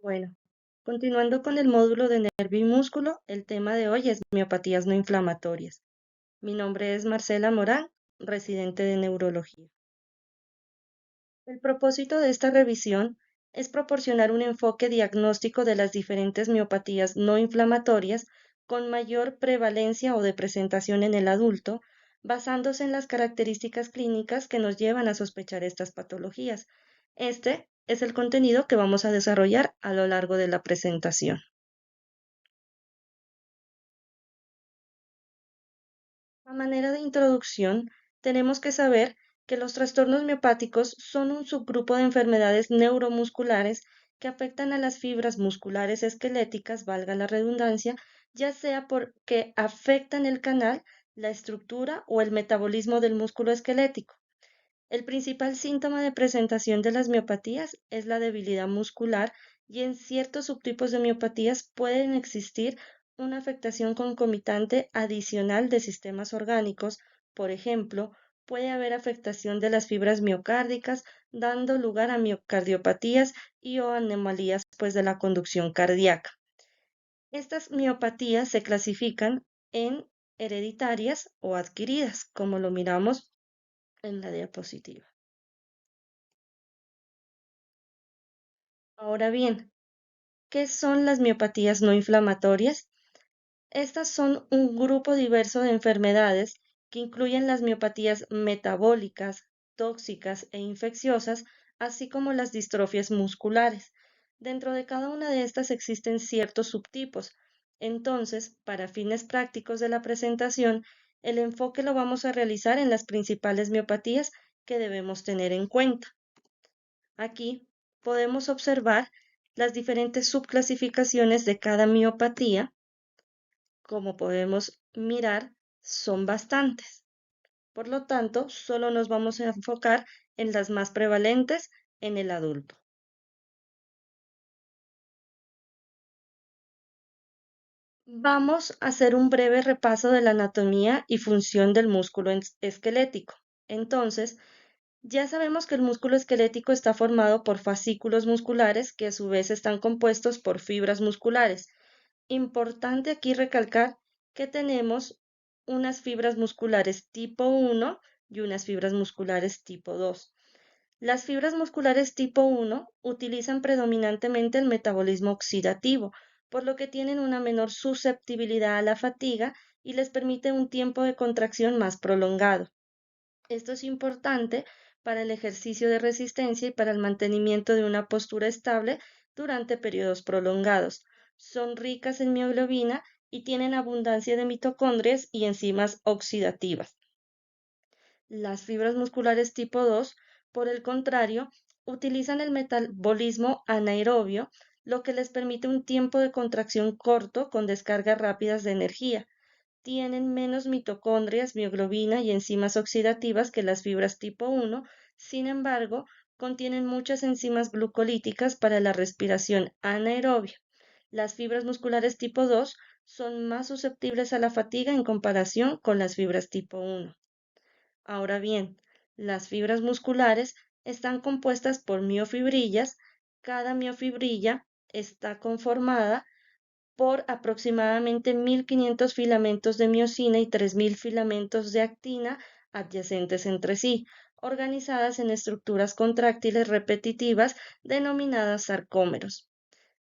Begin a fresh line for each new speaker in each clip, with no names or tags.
Bueno, continuando con el módulo de nervio y músculo, el tema de hoy es miopatías no inflamatorias. Mi nombre es Marcela Morán, residente de neurología. El propósito de esta revisión es proporcionar un enfoque diagnóstico de las diferentes miopatías no inflamatorias con mayor prevalencia o de presentación en el adulto, basándose en las características clínicas que nos llevan a sospechar estas patologías. Este es el contenido que vamos a desarrollar a lo largo de la presentación. A manera de introducción, tenemos que saber que los trastornos miopáticos son un subgrupo de enfermedades neuromusculares que afectan a las fibras musculares esqueléticas, valga la redundancia, ya sea porque afectan el canal, la estructura o el metabolismo del músculo esquelético. El principal síntoma de presentación de las miopatías es la debilidad muscular y en ciertos subtipos de miopatías pueden existir una afectación concomitante adicional de sistemas orgánicos. Por ejemplo, puede haber afectación de las fibras miocárdicas, dando lugar a miocardiopatías y o anomalías pues, de la conducción cardíaca. Estas miopatías se clasifican en hereditarias o adquiridas, como lo miramos en la diapositiva. Ahora bien, ¿qué son las miopatías no inflamatorias? Estas son un grupo diverso de enfermedades que incluyen las miopatías metabólicas, tóxicas e infecciosas, así como las distrofias musculares. Dentro de cada una de estas existen ciertos subtipos. Entonces, para fines prácticos de la presentación, el enfoque lo vamos a realizar en las principales miopatías que debemos tener en cuenta. Aquí podemos observar las diferentes subclasificaciones de cada miopatía. Como podemos mirar, son bastantes. Por lo tanto, solo nos vamos a enfocar en las más prevalentes en el adulto. Vamos a hacer un breve repaso de la anatomía y función del músculo esquelético. Entonces, ya sabemos que el músculo esquelético está formado por fascículos musculares que a su vez están compuestos por fibras musculares. Importante aquí recalcar que tenemos unas fibras musculares tipo 1 y unas fibras musculares tipo 2. Las fibras musculares tipo 1 utilizan predominantemente el metabolismo oxidativo, por lo que tienen una menor susceptibilidad a la fatiga y les permite un tiempo de contracción más prolongado. Esto es importante para el ejercicio de resistencia y para el mantenimiento de una postura estable durante periodos prolongados. Son ricas en mioglobina y tienen abundancia de mitocondrias y enzimas oxidativas. Las fibras musculares tipo 2, por el contrario, utilizan el metabolismo anaerobio, lo que les permite un tiempo de contracción corto con descargas rápidas de energía. Tienen menos mitocondrias, mioglobina y enzimas oxidativas que las fibras tipo 1, sin embargo, contienen muchas enzimas glucolíticas para la respiración anaerobia. Las fibras musculares tipo 2 son más susceptibles a la fatiga en comparación con las fibras tipo 1. Ahora bien, las fibras musculares están compuestas por miofibrillas. Cada miofibrilla está conformada por aproximadamente 1.500 filamentos de miosina y 3.000 filamentos de actina adyacentes entre sí, organizadas en estructuras contráctiles repetitivas denominadas sarcómeros.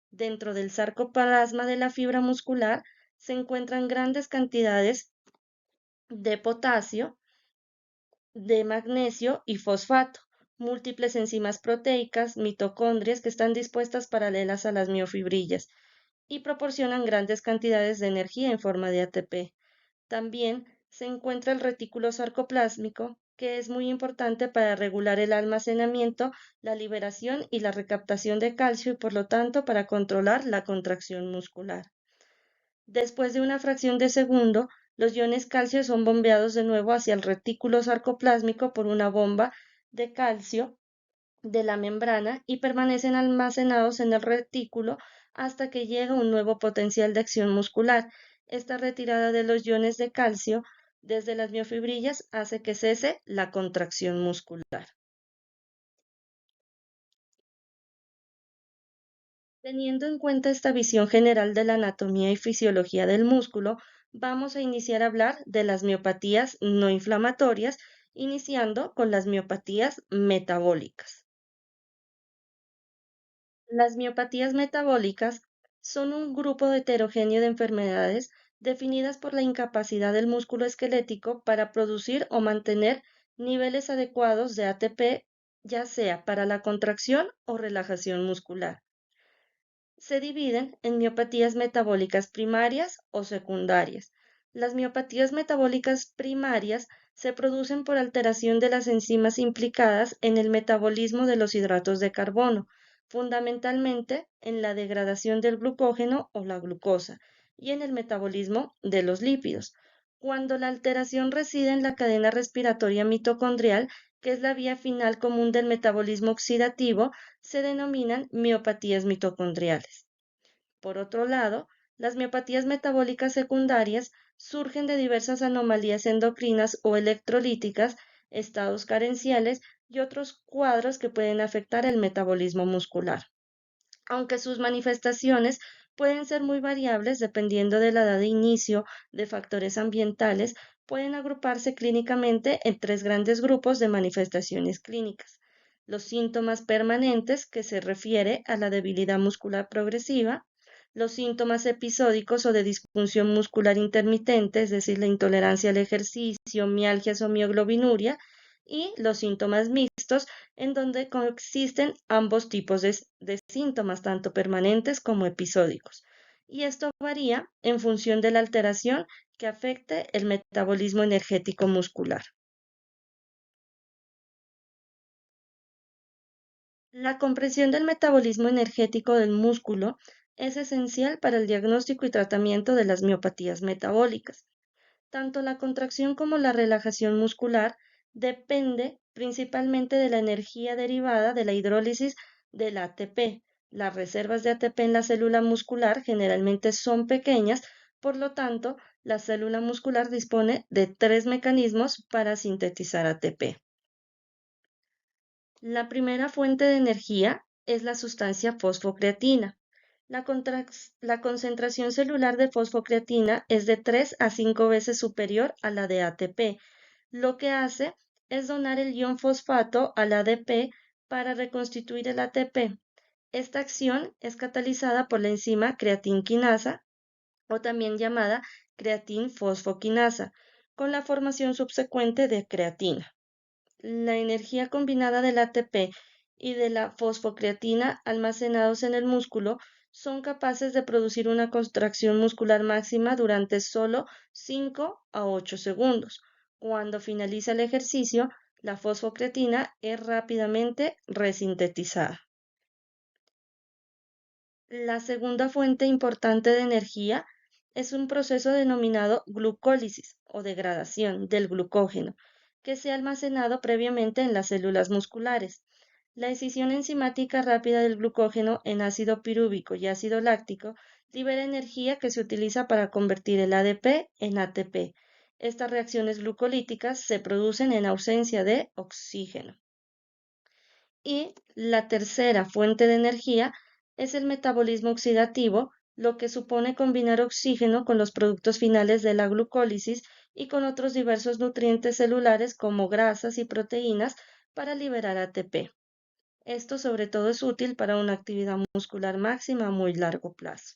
Dentro del sarcoplasma de la fibra muscular se encuentran grandes cantidades de potasio, de magnesio y fosfato, múltiples enzimas proteicas, mitocondrias que están dispuestas paralelas a las miofibrillas y proporcionan grandes cantidades de energía en forma de ATP. También se encuentra el retículo sarcoplásmico, que es muy importante para regular el almacenamiento, la liberación y la recaptación de calcio y por lo tanto para controlar la contracción muscular. Después de una fracción de segundo, los iones calcio son bombeados de nuevo hacia el retículo sarcoplásmico por una bomba de calcio de la membrana y permanecen almacenados en el retículo hasta que llega un nuevo potencial de acción muscular. Esta retirada de los iones de calcio desde las miofibrillas hace que cese la contracción muscular. Teniendo en cuenta esta visión general de la anatomía y fisiología del músculo, vamos a iniciar a hablar de las miopatías no inflamatorias, iniciando con las miopatías metabólicas. Las miopatías metabólicas son un grupo heterogéneo de enfermedades definidas por la incapacidad del músculo esquelético para producir o mantener niveles adecuados de ATP, ya sea para la contracción o relajación muscular. Se dividen en miopatías metabólicas primarias o secundarias. Las miopatías metabólicas primarias se producen por alteración de las enzimas implicadas en el metabolismo de los hidratos de carbono, fundamentalmente en la degradación del glucógeno o la glucosa y en el metabolismo de los lípidos. Cuando la alteración reside en la cadena respiratoria mitocondrial, que es la vía final común del metabolismo oxidativo, se denominan miopatías mitocondriales. Por otro lado, las miopatías metabólicas secundarias surgen de diversas anomalías endocrinas o electrolíticas, estados carenciales y otros cuadros que pueden afectar el metabolismo muscular. Aunque sus manifestaciones pueden ser muy variables dependiendo de la edad de inicio, de factores ambientales, pueden agruparse clínicamente en tres grandes grupos de manifestaciones clínicas. Los síntomas permanentes, que se refiere a la debilidad muscular progresiva, los síntomas episódicos o de disfunción muscular intermitente, es decir, la intolerancia al ejercicio, mialgias o mioglobinuria, y los síntomas mixtos, en donde coexisten ambos tipos de síntomas, tanto permanentes como episódicos. Y esto varía en función de la alteración que afecte el metabolismo energético muscular. La comprensión del metabolismo energético del músculo es esencial para el diagnóstico y tratamiento de las miopatías metabólicas. Tanto la contracción como la relajación muscular depende principalmente de la energía derivada de la hidrólisis del ATP. Las reservas de ATP en la célula muscular generalmente son pequeñas, por lo tanto, la célula muscular dispone de tres mecanismos para sintetizar ATP. La primera fuente de energía es la sustancia fosfocreatina. La concentración celular de fosfocreatina es de 3 a 5 veces superior a la de ATP. Lo que hace es donar el ion fosfato al ADP para reconstituir el ATP. Esta acción es catalizada por la enzima creatinquinasa o también llamada creatinfosfoquinasa, con la formación subsecuente de creatina. La energía combinada del ATP y de la fosfocreatina almacenados en el músculo son capaces de producir una contracción muscular máxima durante solo 5 a 8 segundos. Cuando finaliza el ejercicio, la fosfocreatina es rápidamente resintetizada. La segunda fuente importante de energía es un proceso denominado glucólisis o degradación del glucógeno, que se ha almacenado previamente en las células musculares. La escisión enzimática rápida del glucógeno en ácido pirúvico y ácido láctico libera energía que se utiliza para convertir el ADP en ATP. Estas reacciones glucolíticas se producen en ausencia de oxígeno. Y la tercera fuente de energía es el metabolismo oxidativo, lo que supone combinar oxígeno con los productos finales de la glucólisis y con otros diversos nutrientes celulares como grasas y proteínas para liberar ATP. Esto sobre todo es útil para una actividad muscular máxima a muy largo plazo.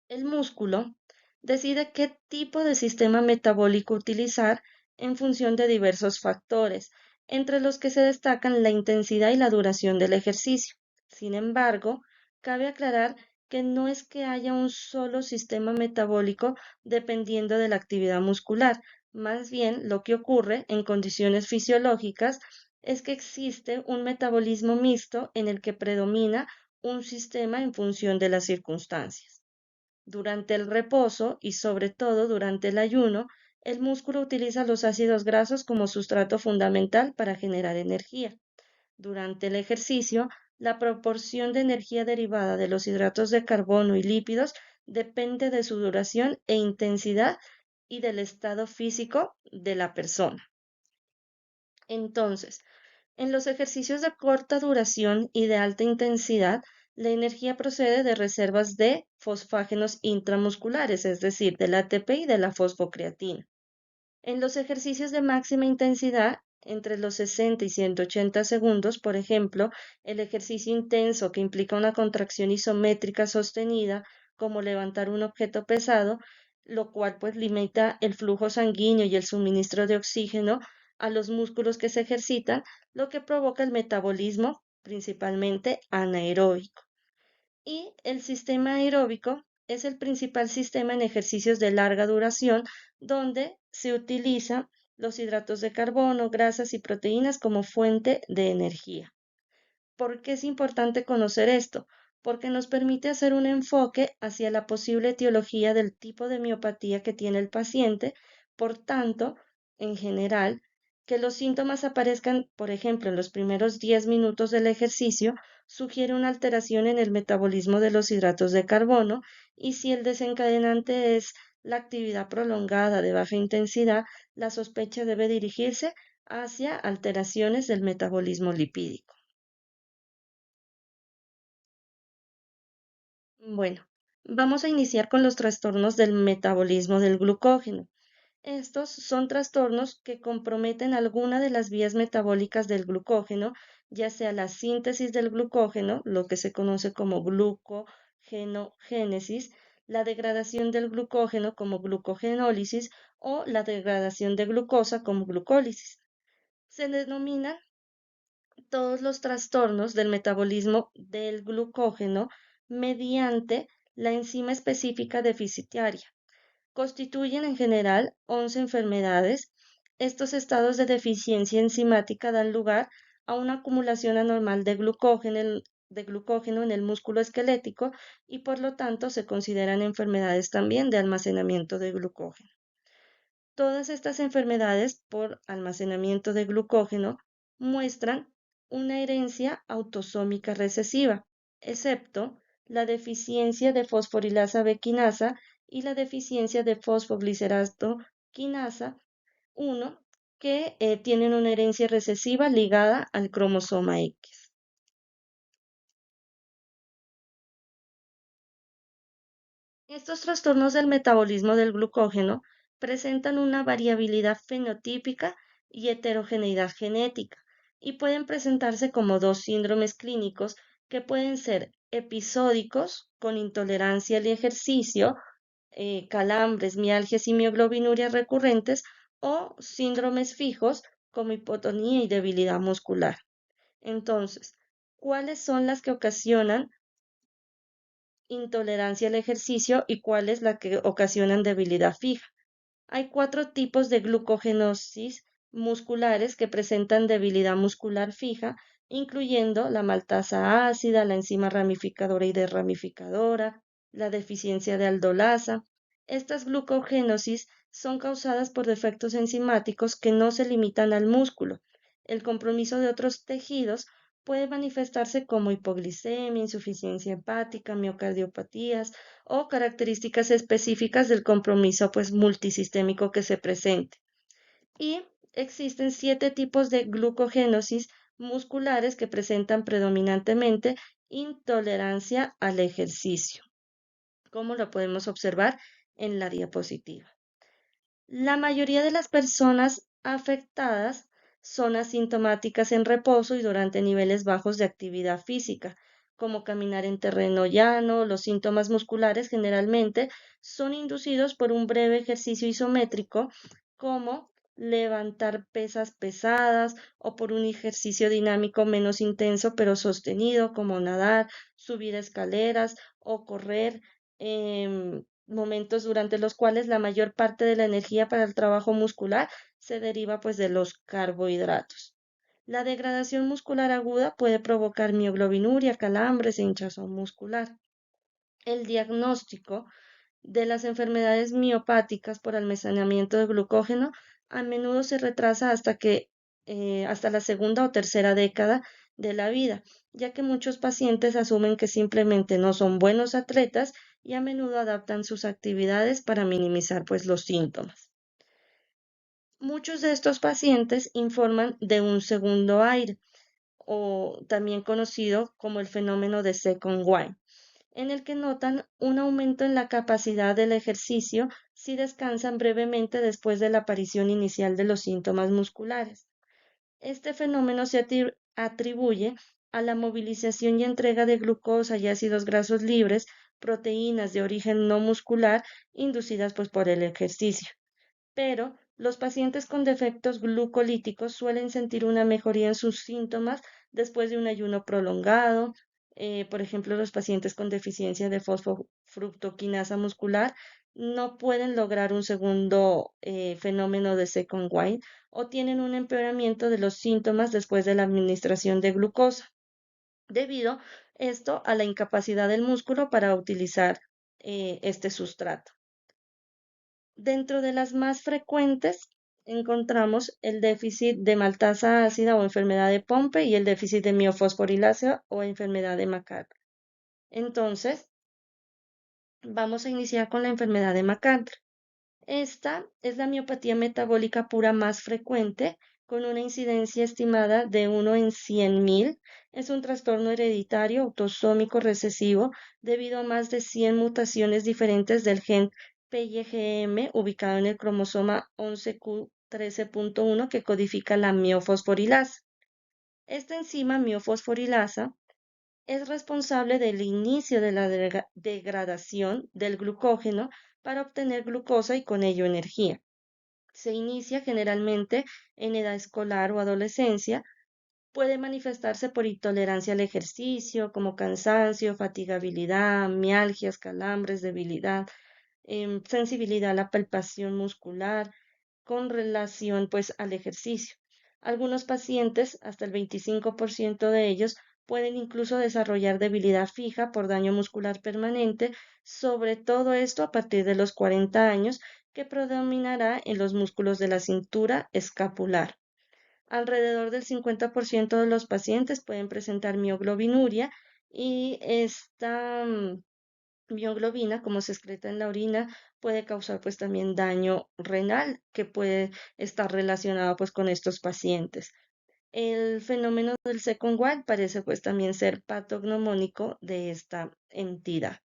El músculo decide qué tipo de sistema metabólico utilizar en función de diversos factores, entre los que se destacan la intensidad y la duración del ejercicio. Sin embargo, cabe aclarar que no es que haya un solo sistema metabólico dependiendo de la actividad muscular. Más bien, lo que ocurre en condiciones fisiológicas es que existe un metabolismo mixto en el que predomina un sistema en función de las circunstancias. Durante el reposo y sobre todo durante el ayuno, el músculo utiliza los ácidos grasos como sustrato fundamental para generar energía. Durante el ejercicio, la proporción de energía derivada de los hidratos de carbono y lípidos depende de su duración e intensidad y del estado físico de la persona. Entonces, en los ejercicios de corta duración y de alta intensidad, la energía procede de reservas de fosfágenos intramusculares, es decir, del ATP y de la fosfocreatina. En los ejercicios de máxima intensidad, entre los 60 y 180 segundos, por ejemplo, el ejercicio intenso que implica una contracción isométrica sostenida, como levantar un objeto pesado, lo cual pues limita el flujo sanguíneo y el suministro de oxígeno a los músculos que se ejercitan, lo que provoca el metabolismo principalmente anaeróbico. Y el sistema aeróbico es el principal sistema en ejercicios de larga duración donde se utilizan los hidratos de carbono, grasas y proteínas como fuente de energía. ¿Por qué es importante conocer esto? Porque nos permite hacer un enfoque hacia la posible etiología del tipo de miopatía que tiene el paciente. Por tanto, en general, que los síntomas aparezcan, por ejemplo, en los primeros 10 minutos del ejercicio, sugiere una alteración en el metabolismo de los hidratos de carbono, y si el desencadenante es la actividad prolongada de baja intensidad, la sospecha debe dirigirse hacia alteraciones del metabolismo lipídico. Bueno, vamos a iniciar con los trastornos del metabolismo del glucógeno. Estos son trastornos que comprometen alguna de las vías metabólicas del glucógeno, ya sea la síntesis del glucógeno, lo que se conoce como glucogenogénesis, la degradación del glucógeno como glucogenólisis o la degradación de glucosa como glucólisis. Se denominan todos los trastornos del metabolismo del glucógeno mediante la enzima específica deficitaria. Constituyen en general 11 enfermedades. Estos estados de deficiencia enzimática dan lugar a una acumulación anormal de glucógeno en el músculo esquelético y por lo tanto se consideran enfermedades también de almacenamiento de glucógeno. Todas estas enfermedades por almacenamiento de glucógeno muestran una herencia autosómica recesiva, excepto la deficiencia de fosforilasa B quinasa y la deficiencia de fosfoglicerado quinasa 1, que tienen una herencia recesiva ligada al cromosoma X. Estos trastornos del metabolismo del glucógeno presentan una variabilidad fenotípica y heterogeneidad genética y pueden presentarse como dos síndromes clínicos que pueden ser episódicos con intolerancia al ejercicio, calambres, mialgias y mioglobinuria recurrentes o síndromes fijos como hipotonía y debilidad muscular. Entonces, ¿cuáles son las que ocasionan intolerancia al ejercicio y cuál es la que ocasionan debilidad fija? Hay cuatro tipos de glucogenosis musculares que presentan debilidad muscular fija, incluyendo la maltasa ácida, la enzima ramificadora y desramificadora, la deficiencia de aldolasa. Estas glucogenosis son causadas por defectos enzimáticos que no se limitan al músculo. El compromiso de otros tejidos puede manifestarse como hipoglicemia, insuficiencia hepática, miocardiopatías o características específicas del compromiso pues multisistémico que se presente. Y existen 7 tipos de glucogénosis musculares que presentan predominantemente intolerancia al ejercicio, como lo podemos observar en la diapositiva. La mayoría de las personas afectadas son asintomáticas en reposo y durante niveles bajos de actividad física, como caminar en terreno llano. Los síntomas musculares generalmente son inducidos por un breve ejercicio isométrico, como levantar pesas pesadas, o por un ejercicio dinámico menos intenso pero sostenido, como nadar, subir escaleras o correr. Momentos durante los cuales la mayor parte de la energía para el trabajo muscular se deriva pues de los carbohidratos. La degradación muscular aguda puede provocar mioglobinuria, calambres e hinchazón muscular. El diagnóstico de las enfermedades miopáticas por almacenamiento de glucógeno a menudo se retrasa hasta la segunda o tercera década de la vida, ya que muchos pacientes asumen que simplemente no son buenos atletas y a menudo adaptan sus actividades para minimizar pues los síntomas. Muchos de estos pacientes informan de un segundo aire, o también conocido como el fenómeno de second wind, en el que notan un aumento en la capacidad del ejercicio si descansan brevemente después de la aparición inicial de los síntomas musculares. Este fenómeno se atribuye a la movilización y entrega de glucosa y ácidos grasos libres, proteínas de origen no muscular, inducidas pues por el ejercicio. Pero los pacientes con defectos glucolíticos suelen sentir una mejoría en sus síntomas después de un ayuno prolongado. Por ejemplo, los pacientes con deficiencia de fosfofructoquinasa muscular no pueden lograr un segundo fenómeno de second wind o tienen un empeoramiento de los síntomas después de la administración de glucosa, debido esto a la incapacidad del músculo para utilizar este sustrato. Dentro de las más frecuentes encontramos el déficit de maltasa ácida o enfermedad de Pompe y el déficit de miofosforilasa o enfermedad de McArdle. Entonces, vamos a iniciar con la enfermedad de McArdle. Esta es la miopatía metabólica pura más frecuente, con una incidencia estimada de 1 en 100.000. Es un trastorno hereditario autosómico recesivo debido a más de 100 mutaciones diferentes del gen PYGM ubicado en el cromosoma 11q13.1 que codifica la miofosforilasa. Esta enzima miofosforilasa es responsable del inicio de la degradación del glucógeno para obtener glucosa y con ello energía. Se inicia generalmente en edad escolar o adolescencia. Puede manifestarse por intolerancia al ejercicio, como cansancio, fatigabilidad, mialgias, calambres, debilidad, sensibilidad a la palpación muscular con relación pues al ejercicio. Algunos pacientes, hasta el 25% de ellos, pueden incluso desarrollar debilidad fija por daño muscular permanente, sobre todo esto a partir de los 40 años, que predominará en los músculos de la cintura escapular. Alrededor del 50% de los pacientes pueden presentar mioglobinuria y esta mioglobina, como se excreta en la orina, puede causar pues también daño renal que puede estar relacionado pues con estos pacientes. El fenómeno del second wind parece pues también ser patognomónico de esta entidad.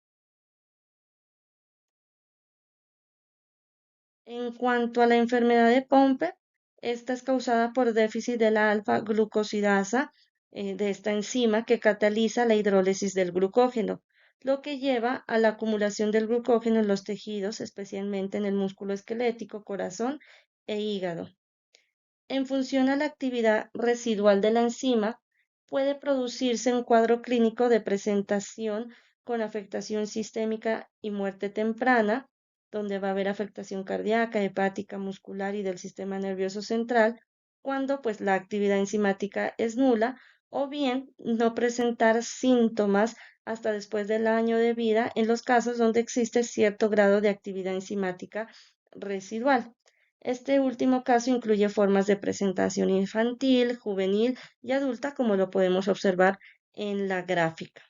En cuanto a la enfermedad de Pompe, esta es causada por déficit de la alfa-glucosidasa, de esta enzima que cataliza la hidrólisis del glucógeno, lo que lleva a la acumulación del glucógeno en los tejidos, especialmente en el músculo esquelético, corazón e hígado. En función a la actividad residual de la enzima, puede producirse un cuadro clínico de presentación con afectación sistémica y muerte temprana, donde va a haber afectación cardíaca, hepática, muscular y del sistema nervioso central, cuando pues la actividad enzimática es nula, o bien no presentar síntomas hasta después del año de vida en los casos donde existe cierto grado de actividad enzimática residual. Este último caso incluye formas de presentación infantil, juvenil y adulta, como lo podemos observar en la gráfica.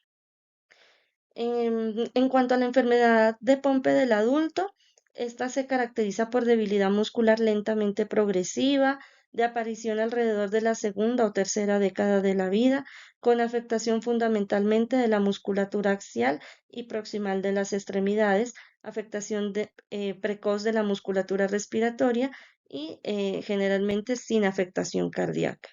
En cuanto a la enfermedad de Pompe del adulto, esta se caracteriza por debilidad muscular lentamente progresiva, de aparición alrededor de la segunda o tercera década de la vida, con afectación fundamentalmente de la musculatura axial y proximal de las extremidades, afectación precoz de la musculatura respiratoria y generalmente sin afectación cardíaca.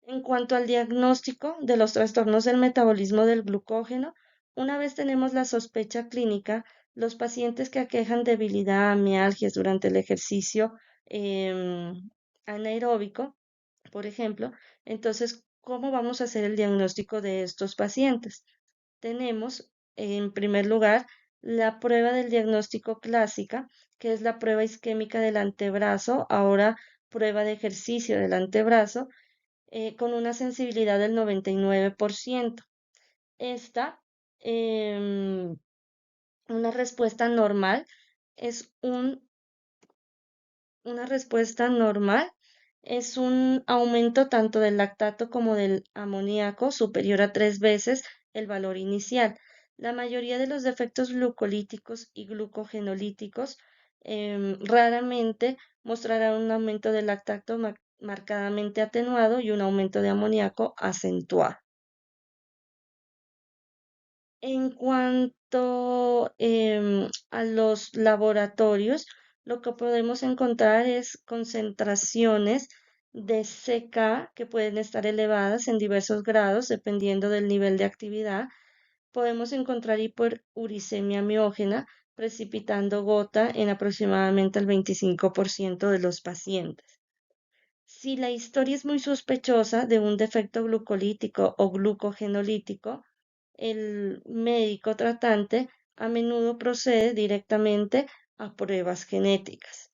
En cuanto al diagnóstico de los trastornos del metabolismo del glucógeno, una vez tenemos la sospecha clínica, los pacientes que aquejan debilidad, mialgias durante el ejercicio anaeróbico, por ejemplo, entonces, ¿cómo vamos a hacer el diagnóstico de estos pacientes? Tenemos, en primer lugar, la prueba del diagnóstico clásica, que es la prueba isquémica del antebrazo, ahora prueba de ejercicio del antebrazo, con una sensibilidad del 99%. Esta, em, una respuesta normal, es una respuesta normal, es un aumento tanto del lactato como del amoníaco superior a 3 veces el valor inicial. La mayoría de los defectos glucolíticos y glucogenolíticos raramente mostrarán un aumento del lactato marcadamente atenuado y un aumento de amoníaco acentuado. En cuanto a los laboratorios, lo que podemos encontrar es concentraciones de CK que pueden estar elevadas en diversos grados dependiendo del nivel de actividad. Podemos encontrar hiperuricemia miógena precipitando gota en aproximadamente el 25% de los pacientes. Si la historia es muy sospechosa de un defecto glucolítico o glucogenolítico, el médico tratante a menudo procede directamente a pruebas genéticas.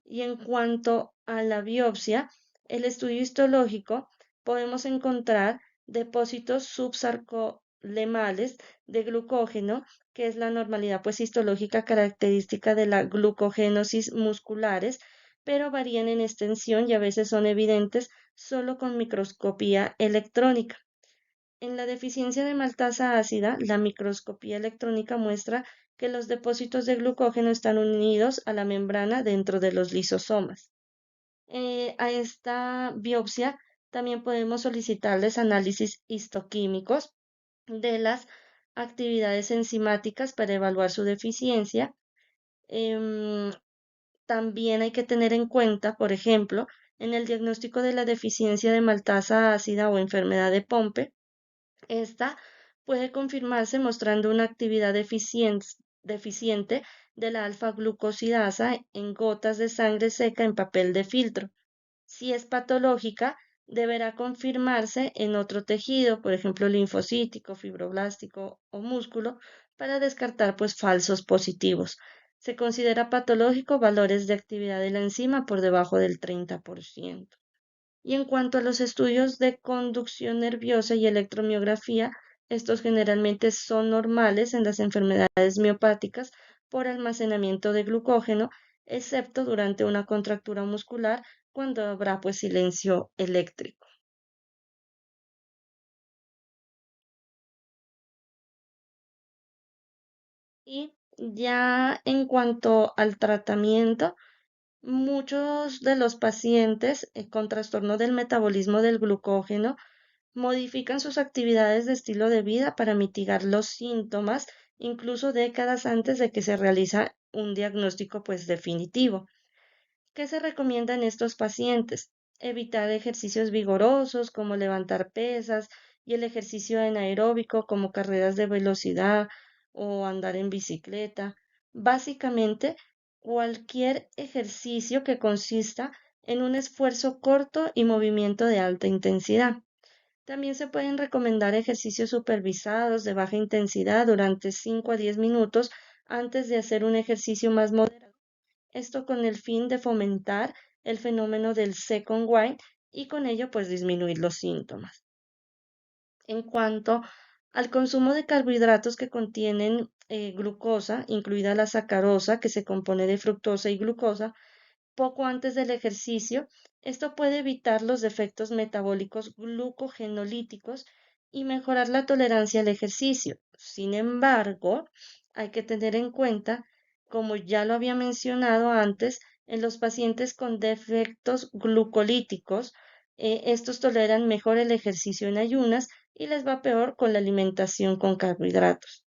Y en cuanto a la biopsia, el estudio histológico, podemos encontrar depósitos subsarcolemales de glucógeno, que es la normalidad pues histológica característica de la glucogénosis musculares, pero varían en extensión y a veces son evidentes solo con microscopía electrónica. En la deficiencia de maltasa ácida, la microscopía electrónica muestra que los depósitos de glucógeno están unidos a la membrana dentro de los lisosomas. A esta biopsia también podemos solicitarles análisis histoquímicos de las actividades enzimáticas para evaluar su deficiencia. Em, También hay que tener en cuenta, por ejemplo, en el diagnóstico de la deficiencia de maltasa ácida o enfermedad de Pompe, esta puede confirmarse mostrando una actividad deficiente de la alfa-glucosidasa en gotas de sangre seca en papel de filtro. Si es patológica, deberá confirmarse en otro tejido, por ejemplo, linfocítico, fibroblástico o músculo, para descartar pues falsos positivos. Se considera patológico valores de actividad de la enzima por debajo del 30%. Y en cuanto a los estudios de conducción nerviosa y electromiografía, estos generalmente son normales en las enfermedades miopáticas por almacenamiento de glucógeno, excepto durante una contractura muscular cuando habrá pues silencio eléctrico. Y ya en cuanto al tratamiento, muchos de los pacientes con trastorno del metabolismo del glucógeno modifican sus actividades de estilo de vida para mitigar los síntomas, incluso décadas antes de que se realiza un diagnóstico pues definitivo. ¿Qué se recomienda en estos pacientes? Evitar ejercicios vigorosos como levantar pesas y el ejercicio anaeróbico como carreras de velocidad o andar en bicicleta. Básicamente, cualquier ejercicio que consista en un esfuerzo corto y movimiento de alta intensidad. También se pueden recomendar ejercicios supervisados de baja intensidad durante 5 a 10 minutos antes de hacer un ejercicio más moderado. Esto con el fin de fomentar el fenómeno del second wind y con ello pues disminuir los síntomas. En cuanto al consumo de carbohidratos que contienen glucosa, incluida la sacarosa que se compone de fructosa y glucosa, poco antes del ejercicio, esto puede evitar los defectos metabólicos glucogenolíticos y mejorar la tolerancia al ejercicio. Sin embargo, hay que tener en cuenta, como ya lo había mencionado antes, en los pacientes con defectos glucolíticos, estos toleran mejor el ejercicio en ayunas y les va peor con la alimentación con carbohidratos.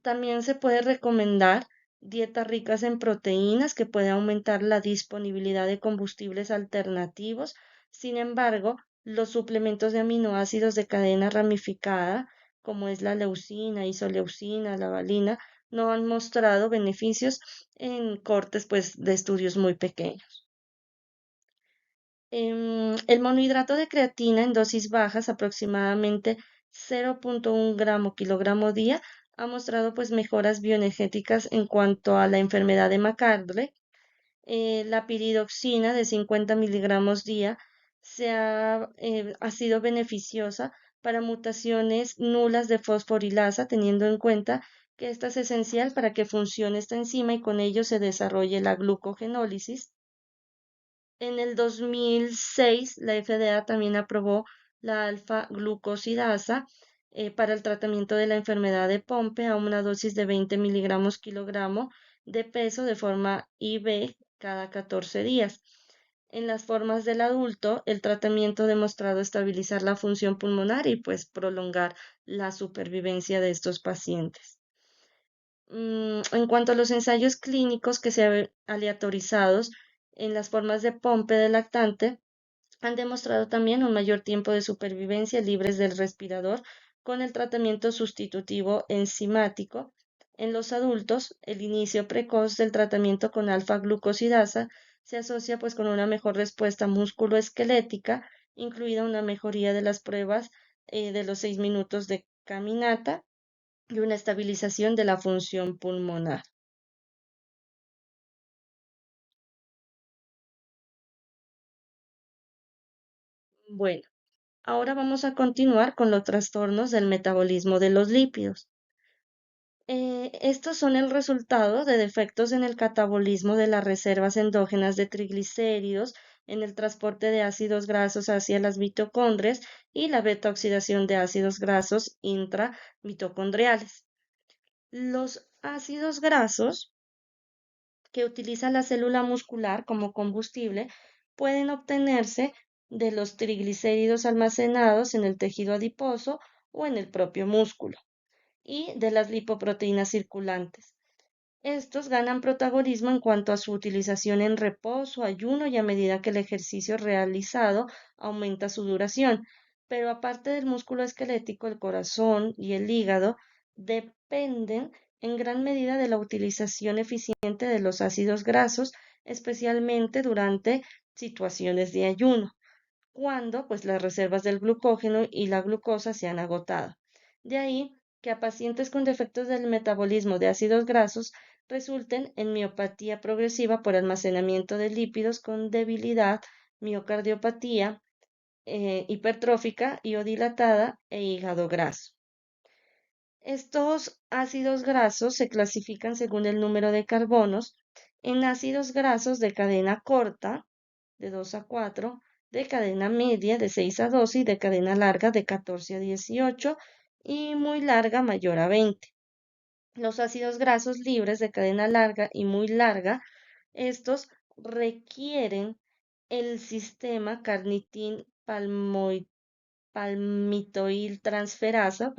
También se puede recomendar dietas ricas en proteínas que pueden aumentar la disponibilidad de combustibles alternativos. Sin embargo, los suplementos de aminoácidos de cadena ramificada, como es la leucina, isoleucina, la valina, no han mostrado beneficios en cortes pues, de estudios muy pequeños. El monohidrato de creatina en dosis bajas, aproximadamente 0,1 gramo kilogramo día, ha mostrado pues mejoras bioenergéticas en cuanto a la enfermedad de McArdle. La piridoxina de 50 miligramos día ha sido beneficiosa para mutaciones nulas de fosforilasa, teniendo en cuenta que esta es esencial para que funcione esta enzima y con ello se desarrolle la glucogenólisis. En el 2006, la FDA también aprobó la alfa-glucosidasa para el tratamiento de la enfermedad de Pompe a una dosis de 20 miligramos kilogramo de peso de forma IV cada 14 días. En las formas del adulto, el tratamiento ha demostrado estabilizar la función pulmonar y pues prolongar la supervivencia de estos pacientes. En cuanto a los ensayos clínicos que se han aleatorizados en las formas de Pompe del lactante, han demostrado también un mayor tiempo de supervivencia libres del respirador con el tratamiento sustitutivo enzimático. En los adultos, el inicio precoz del tratamiento con alfa-glucosidasa se asocia pues con una mejor respuesta musculoesquelética, incluida una mejoría de las pruebas de los 6 minutos de caminata y una estabilización de la función pulmonar. Bueno, ahora vamos a continuar con los trastornos del metabolismo de los lípidos. Estos son el resultado de defectos en el catabolismo de las reservas endógenas de triglicéridos, en el transporte de ácidos grasos hacia las mitocondrias y la beta oxidación de ácidos grasos intramitocondriales. Los ácidos grasos que utiliza la célula muscular como combustible pueden obtenerse de los triglicéridos almacenados en el tejido adiposo o en el propio músculo y de las lipoproteínas circulantes. Estos ganan protagonismo en cuanto a su utilización en reposo, ayuno y a medida que el ejercicio realizado aumenta su duración. Pero aparte del músculo esquelético, el corazón y el hígado dependen en gran medida de la utilización eficiente de los ácidos grasos, especialmente durante situaciones de ayuno cuando pues las reservas del glucógeno y la glucosa se han agotado. De ahí que a pacientes con defectos del metabolismo de ácidos grasos resulten en miopatía progresiva por almacenamiento de lípidos con debilidad, miocardiopatía hipertrófica, iodilatada e hígado graso. Estos ácidos grasos se clasifican según el número de carbonos en ácidos grasos de cadena corta, de 2 a 4, de cadena media, de 6 a 12, y de cadena larga, de 14 a 18, y muy larga, mayor a 20. Los ácidos grasos libres de cadena larga y muy larga, estos requieren el sistema palmitoil-transferasa,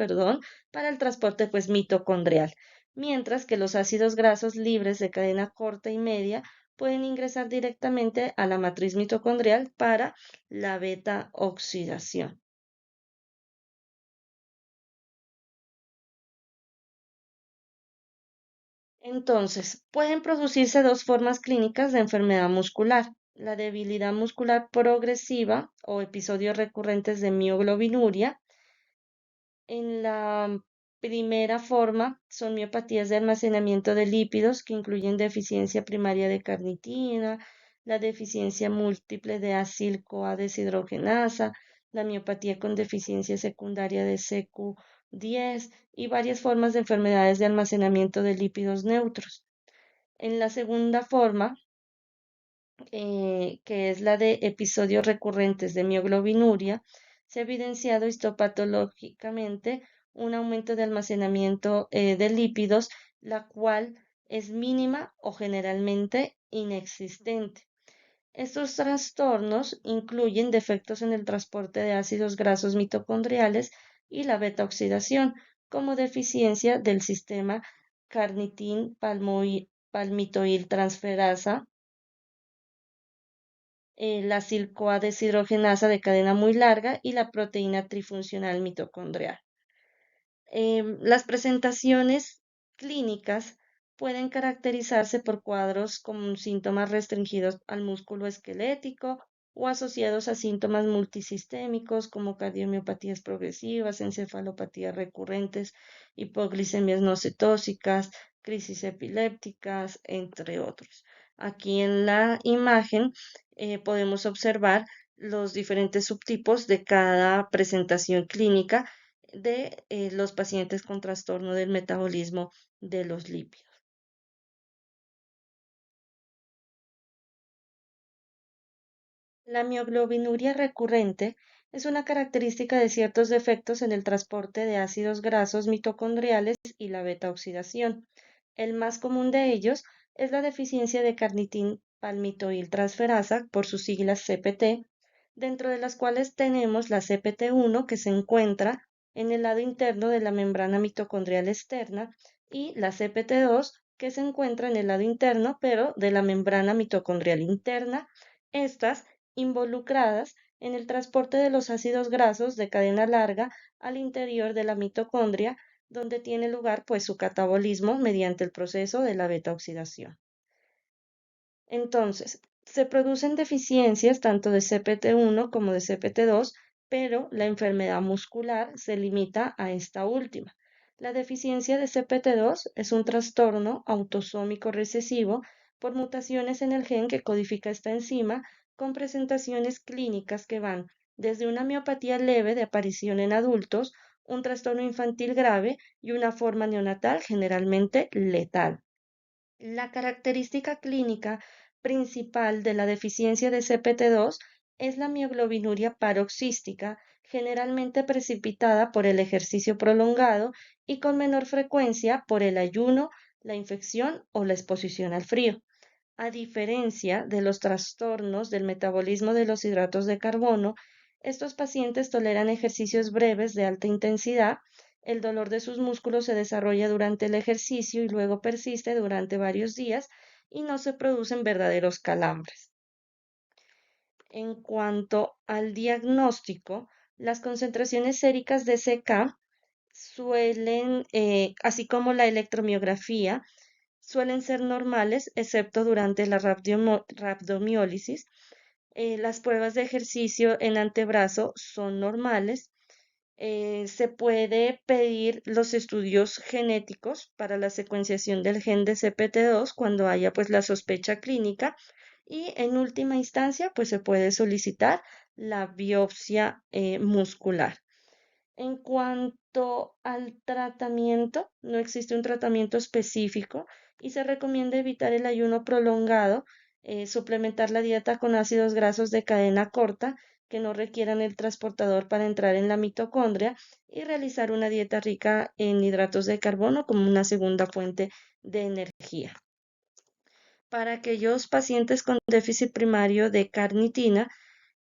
para el transporte pues mitocondrial, mientras que los ácidos grasos libres de cadena corta y media pueden ingresar directamente a la matriz mitocondrial para la beta oxidación. Entonces, pueden producirse dos formas clínicas de enfermedad muscular: la debilidad muscular progresiva o episodios recurrentes de mioglobinuria. En la primera forma son miopatías de almacenamiento de lípidos que incluyen deficiencia primaria de carnitina, la deficiencia múltiple de acil-CoA deshidrogenasa, la miopatía con deficiencia secundaria de CQ10 y varias formas de enfermedades de almacenamiento de lípidos neutros. En la segunda forma, que es la de episodios recurrentes de mioglobinuria, se ha evidenciado histopatológicamente un aumento de almacenamiento de lípidos, la cual es mínima o generalmente inexistente. Estos trastornos incluyen defectos en el transporte de ácidos grasos mitocondriales y la beta oxidación, como deficiencia del sistema carnitin palmitoil transferasa, la sil-CoA deshidrogenasa de cadena muy larga y la proteína trifuncional mitocondrial. Las presentaciones clínicas pueden caracterizarse por cuadros con síntomas restringidos al músculo esquelético o asociados a síntomas multisistémicos como cardiomiopatías progresivas, encefalopatías recurrentes, hipoglicemias no cetóxicas, crisis epilépticas, entre otros. Aquí en la imagen podemos observar los diferentes subtipos de cada presentación clínica de los pacientes con trastorno del metabolismo de los lípidos. La mioglobinuria recurrente Es una característica de ciertos defectos en el transporte de ácidos grasos mitocondriales y la beta oxidación. El más común de ellos es la deficiencia de carnitin palmitoiltransferasa, por sus siglas CPT, dentro de las cuales tenemos la CPT1 que se encuentra en el lado interno de la membrana mitocondrial externa y la CPT2 que se encuentra en el lado interno pero de la membrana mitocondrial interna, estas involucradas en el transporte de los ácidos grasos de cadena larga al interior de la mitocondria, donde tiene lugar pues su catabolismo mediante el proceso de la beta oxidación. Entonces, se producen deficiencias tanto de CPT1 como de CPT2, pero la enfermedad muscular se limita a esta última. La deficiencia de CPT2 es un trastorno autosómico recesivo por mutaciones en el gen que codifica esta enzima, con presentaciones clínicas que van desde una miopatía leve de aparición en adultos, un trastorno infantil grave y una forma neonatal generalmente letal. La característica clínica principal de la deficiencia de CPT2 es la mioglobinuria paroxística, generalmente precipitada por el ejercicio prolongado y con menor frecuencia por el ayuno, la infección o la exposición al frío. A diferencia de los trastornos del metabolismo de los hidratos de carbono, estos pacientes toleran ejercicios breves de alta intensidad. El dolor de sus músculos se desarrolla durante el ejercicio y luego persiste durante varios días y no se producen verdaderos calambres. En cuanto al diagnóstico, las concentraciones séricas de CK suelen, así como la electromiografía, suelen ser normales, excepto durante la rabdomiólisis. Las pruebas de ejercicio en antebrazo son normales. Se puede pedir los estudios genéticos para la secuenciación del gen de CPT2 cuando haya pues la sospecha clínica y en última instancia pues se puede solicitar la biopsia muscular. En cuanto al tratamiento, no existe un tratamiento específico y se recomienda evitar el ayuno prolongado, suplementar la dieta con ácidos grasos de cadena corta que no requieran el transportador para entrar en la mitocondria y realizar una dieta rica en hidratos de carbono como una segunda fuente de energía. Para aquellos pacientes con déficit primario de carnitina,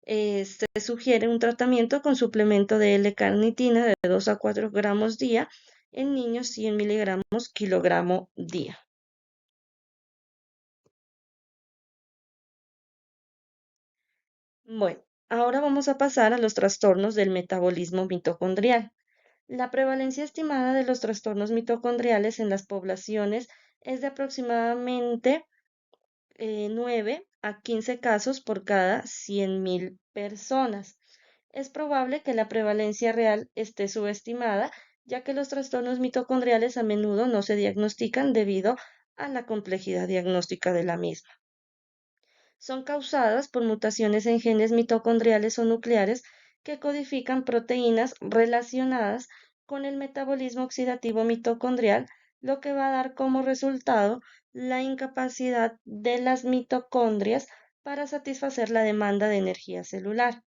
se sugiere un tratamiento con suplemento de L-carnitina de 2 a 4 gramos día en niños 100 miligramos kilogramo día. Bueno, ahora vamos a pasar a los trastornos del metabolismo mitocondrial. La prevalencia estimada de los trastornos mitocondriales en las poblaciones es de aproximadamente 9 a 15 casos por cada 100.000 personas. Es probable que la prevalencia real esté subestimada, ya que los trastornos mitocondriales a menudo no se diagnostican debido a la complejidad diagnóstica de la misma. Son causadas por mutaciones en genes mitocondriales o nucleares que codifican proteínas relacionadas con el metabolismo oxidativo mitocondrial, lo que va a dar como resultado la incapacidad de las mitocondrias para satisfacer la demanda de energía celular.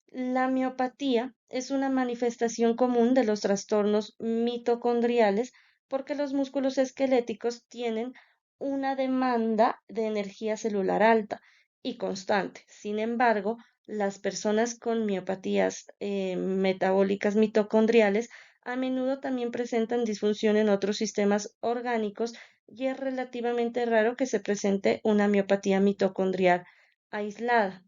La miopatía es una manifestación común de los trastornos mitocondriales porque los músculos esqueléticos tienen una demanda de energía celular alta y constante. Sin embargo, las personas con miopatías metabólicas mitocondriales a menudo también presentan disfunción en otros sistemas orgánicos y es relativamente raro que se presente una miopatía mitocondrial aislada.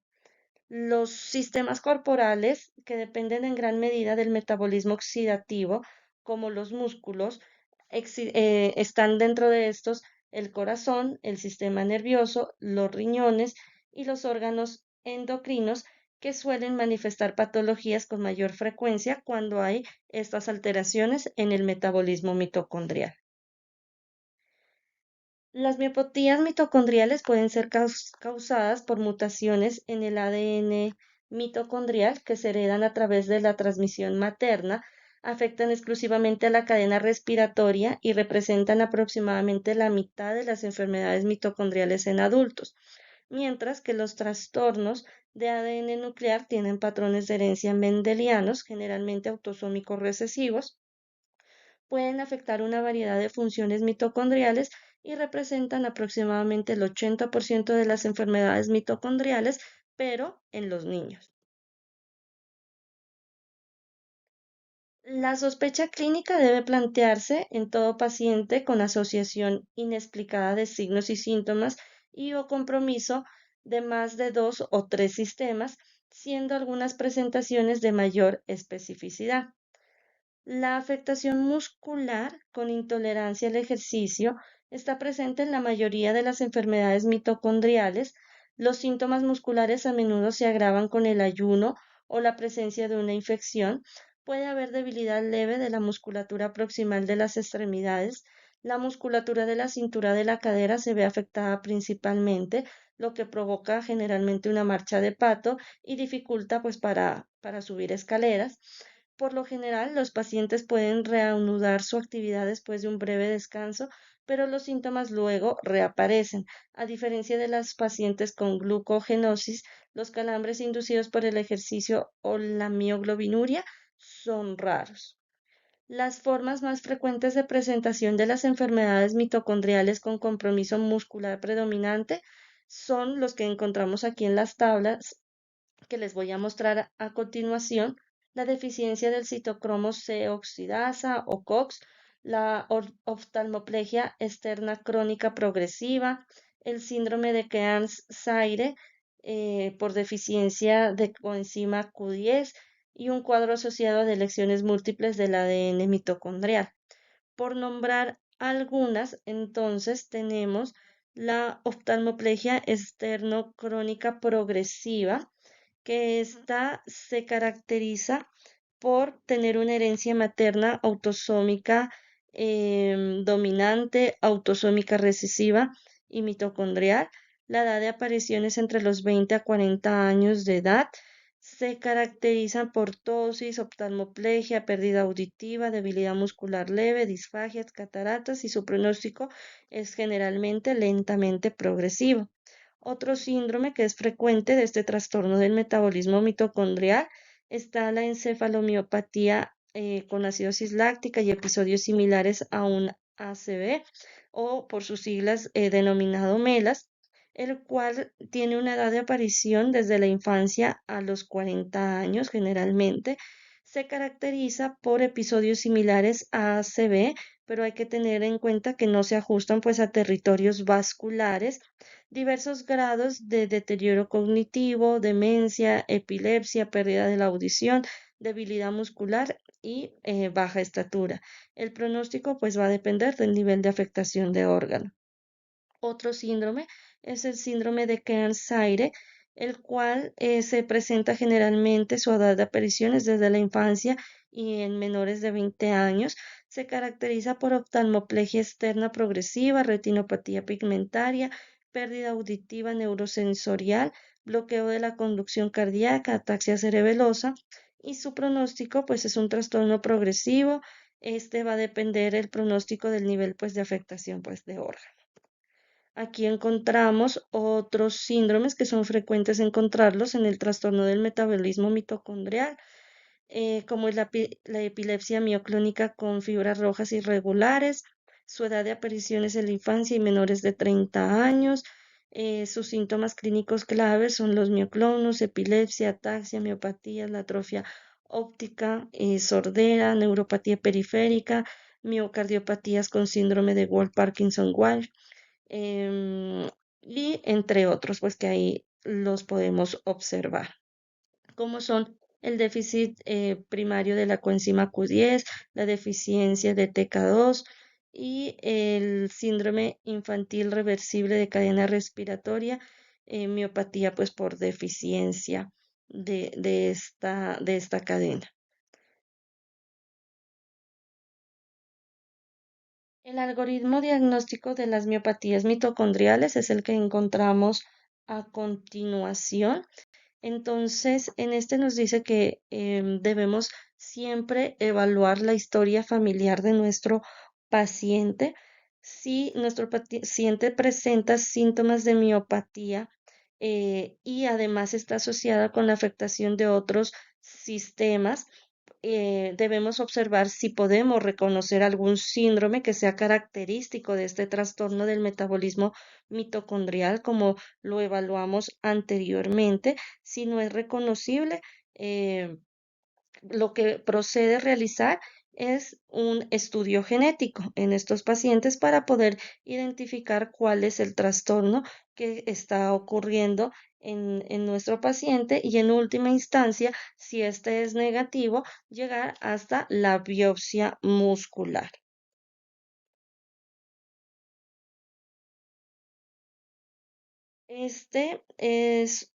Los sistemas corporales, que dependen en gran medida del metabolismo oxidativo, como los músculos, están dentro de estos el corazón, el sistema nervioso, los riñones y los órganos endocrinos que suelen manifestar patologías con mayor frecuencia cuando hay estas alteraciones en el metabolismo mitocondrial. Las miopatías mitocondriales pueden ser causadas por mutaciones en el ADN mitocondrial que se heredan a través de la transmisión materna, afectan exclusivamente a la cadena respiratoria y representan aproximadamente la mitad de las enfermedades mitocondriales en adultos. mientras que los trastornos de ADN nuclear tienen patrones de herencia mendelianos, generalmente autosómicos recesivos, pueden afectar una variedad de funciones mitocondriales y representan aproximadamente el 80% de las enfermedades mitocondriales, pero en los niños. La sospecha clínica debe plantearse en todo paciente con asociación inexplicada de signos y síntomas y o compromiso de más de dos o tres sistemas, siendo algunas presentaciones de mayor especificidad. La afectación muscular con intolerancia al ejercicio está presente en la mayoría de las enfermedades mitocondriales. Los síntomas musculares a menudo se agravan con el ayuno o la presencia de una infección. Puede haber debilidad leve de la musculatura proximal de las extremidades. La musculatura de la cintura de la cadera se ve afectada principalmente, lo que provoca generalmente una marcha de pato y dificulta pues para subir escaleras. Por lo general, los pacientes pueden reanudar su actividad después de un breve descanso, pero los síntomas luego reaparecen. A diferencia de las pacientes con glucogenosis, los calambres inducidos por el ejercicio o la mioglobinuria son raros. Las formas más frecuentes de presentación de las enfermedades mitocondriales con compromiso muscular predominante son los que encontramos aquí en las tablas que les voy a mostrar a continuación: la deficiencia del citocromo C oxidasa o COX, la oftalmoplegia externa crónica progresiva, el síndrome de Kearns-Zaire por deficiencia de coenzima Q10 y un cuadro asociado de lesiones múltiples del ADN mitocondrial. Por nombrar algunas, entonces tenemos la oftalmoplegia externo crónica progresiva, que esta se caracteriza por tener una herencia materna autosómica dominante, autosómica recesiva y mitocondrial. La edad de aparición es entre los 20 a 40 años de edad. Se caracterizan por ptosis, oftalmoplegia, pérdida auditiva, debilidad muscular leve, disfagias, cataratas, y su pronóstico es generalmente lentamente progresivo. Otro síndrome que es frecuente de este trastorno del metabolismo mitocondrial está la encefalomiopatía con acidosis láctica y episodios similares a un ACV, o por sus siglas denominado MELAS, el cual tiene una edad de aparición desde la infancia a los 40 años generalmente. Se caracteriza por episodios similares a ACV, pero hay que tener en cuenta que no se ajustan pues a territorios vasculares. Diversos grados de deterioro cognitivo, demencia, epilepsia, pérdida de la audición, debilidad muscular y baja estatura. El pronóstico pues va a depender del nivel de afectación de órgano. Otro síndrome es el síndrome de Kearns-Zaire, el cual se presenta generalmente, su edad de aparición es desde la infancia y en menores de 20 años. Se caracteriza por oftalmoplegia externa progresiva, retinopatía pigmentaria, pérdida auditiva neurosensorial, bloqueo de la conducción cardíaca, ataxia cerebelosa, y su pronóstico pues es un trastorno progresivo. Este va a depender el pronóstico del nivel pues de afectación pues de órgano. Aquí encontramos otros síndromes que son frecuentes encontrarlos en el trastorno del metabolismo mitocondrial, como es la epilepsia mioclónica con fibras rojas irregulares. Su edad de aparición es en la infancia y menores de 30 años. Sus síntomas clínicos claves son los mioclonus, epilepsia, ataxia, miopatía, la atrofia óptica, sordera, neuropatía periférica, miocardiopatías con síndrome de Wolff-Parkinson-White, y entre otros, pues que ahí los podemos observar, como son el déficit primario de la coenzima Q10, la deficiencia de TK2 y el síndrome infantil reversible de cadena respiratoria, miopatía pues por deficiencia de esta cadena. El algoritmo diagnóstico de las miopatías mitocondriales es el que encontramos a continuación. Entonces, en este nos dice que debemos siempre evaluar la historia familiar de nuestro paciente. Si nuestro paciente presenta síntomas de miopatía y además está asociada con la afectación de otros sistemas. Debemos observar si podemos reconocer algún síndrome que sea característico de este trastorno del metabolismo mitocondrial, como lo evaluamos anteriormente. Si no es reconocible, eh, lo que procede a realizar es un estudio genético en estos pacientes para poder identificar cuál es el trastorno que está ocurriendo en nuestro paciente y en última instancia, si este es negativo, llegar hasta la biopsia muscular. Este es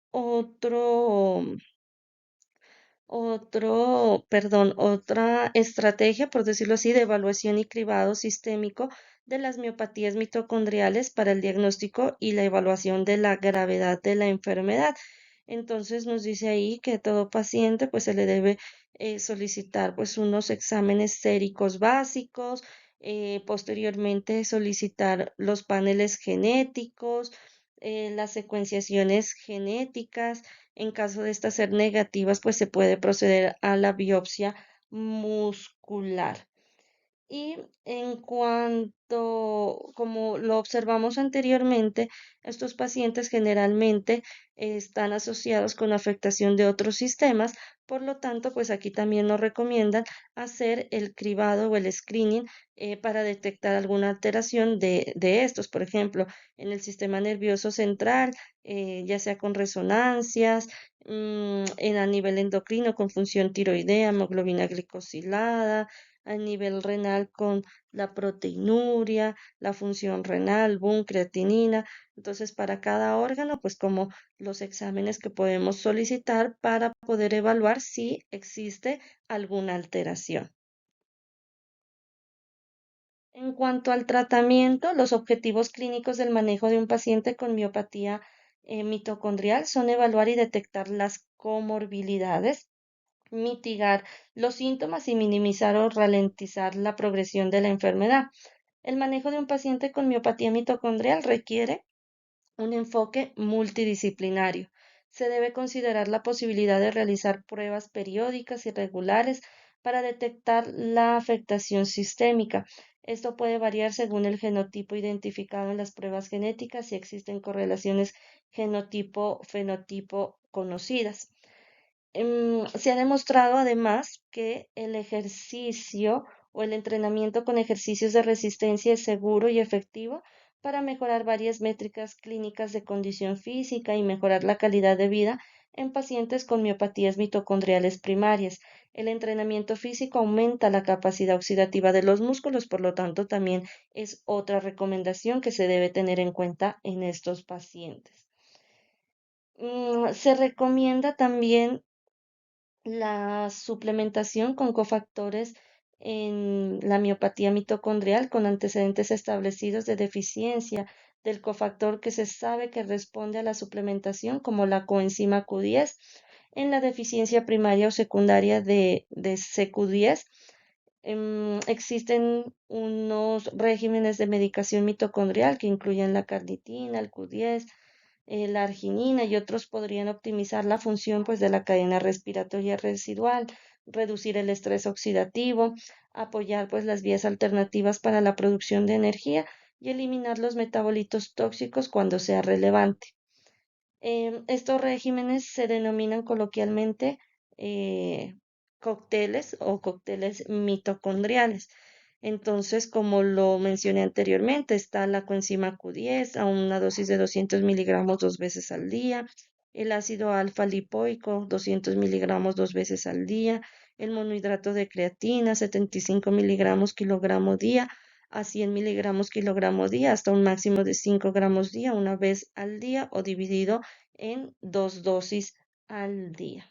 otra estrategia, por decirlo así, de evaluación y cribado sistémico de las miopatías mitocondriales para el diagnóstico y la evaluación de la gravedad de la enfermedad. Entonces nos dice ahí que a todo paciente pues se le debe solicitar pues unos exámenes séricos básicos, posteriormente solicitar los paneles genéticos, las secuenciaciones genéticas. En caso de estas ser negativas, pues se puede proceder a la biopsia muscular. Y en cuanto, como lo observamos anteriormente, estos pacientes generalmente están asociados con afectación de otros sistemas, por lo tanto, pues aquí también nos recomiendan hacer el cribado o el screening para detectar alguna alteración de estos, por ejemplo, en el sistema nervioso central, ya sea con resonancias, a nivel endocrino con función tiroidea, hemoglobina glicosilada, a nivel renal con la proteinuria, la función renal, BUN, creatinina. Entonces, para cada órgano, pues como los exámenes que podemos solicitar para poder evaluar si existe alguna alteración. En cuanto al tratamiento, los objetivos clínicos del manejo de un paciente con miopatía mitocondrial son evaluar y detectar las comorbilidades, mitigar los síntomas y minimizar o ralentizar la progresión de la enfermedad. El manejo de un paciente con miopatía mitocondrial requiere un enfoque multidisciplinario. Se debe considerar la posibilidad de realizar pruebas periódicas y regulares para detectar la afectación sistémica. Esto puede variar según el genotipo identificado en las pruebas genéticas y existen correlaciones genotipo-fenotipo conocidas. Se ha demostrado además que el ejercicio o el entrenamiento con ejercicios de resistencia es seguro y efectivo para mejorar varias métricas clínicas de condición física y mejorar la calidad de vida en pacientes con miopatías mitocondriales primarias. El entrenamiento físico aumenta la capacidad oxidativa de los músculos, por lo tanto, también es otra recomendación que se debe tener en cuenta en estos pacientes. Se recomienda también la suplementación con cofactores en la miopatía mitocondrial con antecedentes establecidos de deficiencia del cofactor que se sabe que responde a la suplementación, como la coenzima Q10, en la deficiencia primaria o secundaria de CQ10. Existen unos regímenes de medicación mitocondrial que incluyen la carnitina, el Q10, la arginina y otros podrían optimizar la función pues, de la cadena respiratoria residual, reducir el estrés oxidativo, apoyar pues, las vías alternativas para la producción de energía y eliminar los metabolitos tóxicos cuando sea relevante. Estos regímenes se denominan coloquialmente eh, cócteles o cócteles mitocondriales. Entonces, como lo mencioné anteriormente, está la coenzima Q10 a una dosis de 200 miligramos dos veces al día, el ácido alfa lipoico 200 miligramos dos veces al día, el monohidrato de creatina 75 miligramos kilogramo día a 100 miligramos kilogramo día hasta un máximo de 5 gramos día una vez al día o dividido en dos dosis al día.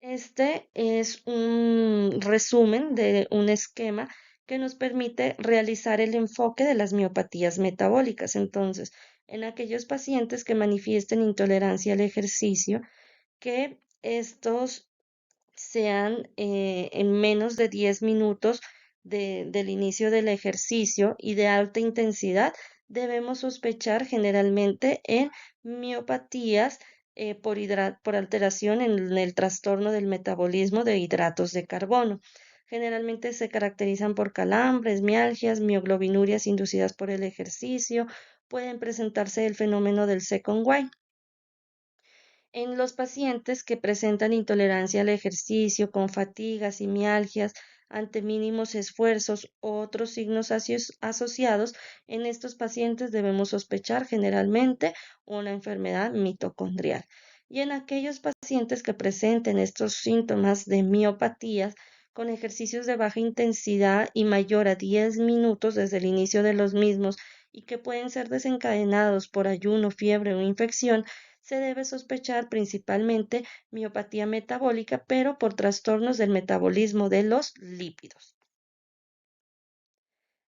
Este es un resumen de un esquema que nos permite realizar el enfoque de las miopatías metabólicas. Entonces, en aquellos pacientes que manifiesten intolerancia al ejercicio, que estos sean en menos de 10 minutos del inicio del ejercicio y de alta intensidad, debemos sospechar generalmente en miopatías por alteración en el trastorno del metabolismo de hidratos de carbono. Generalmente se caracterizan por calambres, mialgias, mioglobinurias inducidas por el ejercicio. Pueden presentarse el fenómeno del second wave. En los pacientes que presentan intolerancia al ejercicio con fatigas y mialgias ante mínimos esfuerzos u otros signos asociados, en estos pacientes debemos sospechar generalmente una enfermedad mitocondrial. Y en aquellos pacientes que presenten estos síntomas de miopatías con ejercicios de baja intensidad y mayor a 10 minutos desde el inicio de los mismos y que pueden ser desencadenados por ayuno, fiebre o infección, se debe sospechar principalmente miopatía metabólica, pero por trastornos del metabolismo de los lípidos.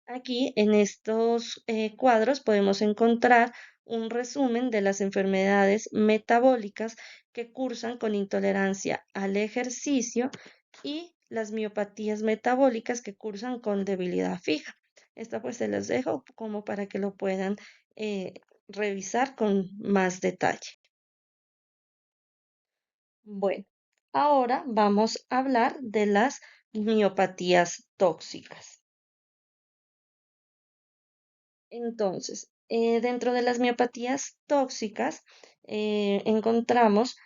Aquí en estos cuadros podemos encontrar un resumen de las enfermedades metabólicas que cursan con intolerancia al ejercicio y las miopatías metabólicas que cursan con debilidad fija. Esta pues se los dejo como para que lo puedan revisar con más detalle. Bueno, ahora vamos a hablar de las miopatías tóxicas. Entonces, dentro de las miopatías tóxicas, encontramos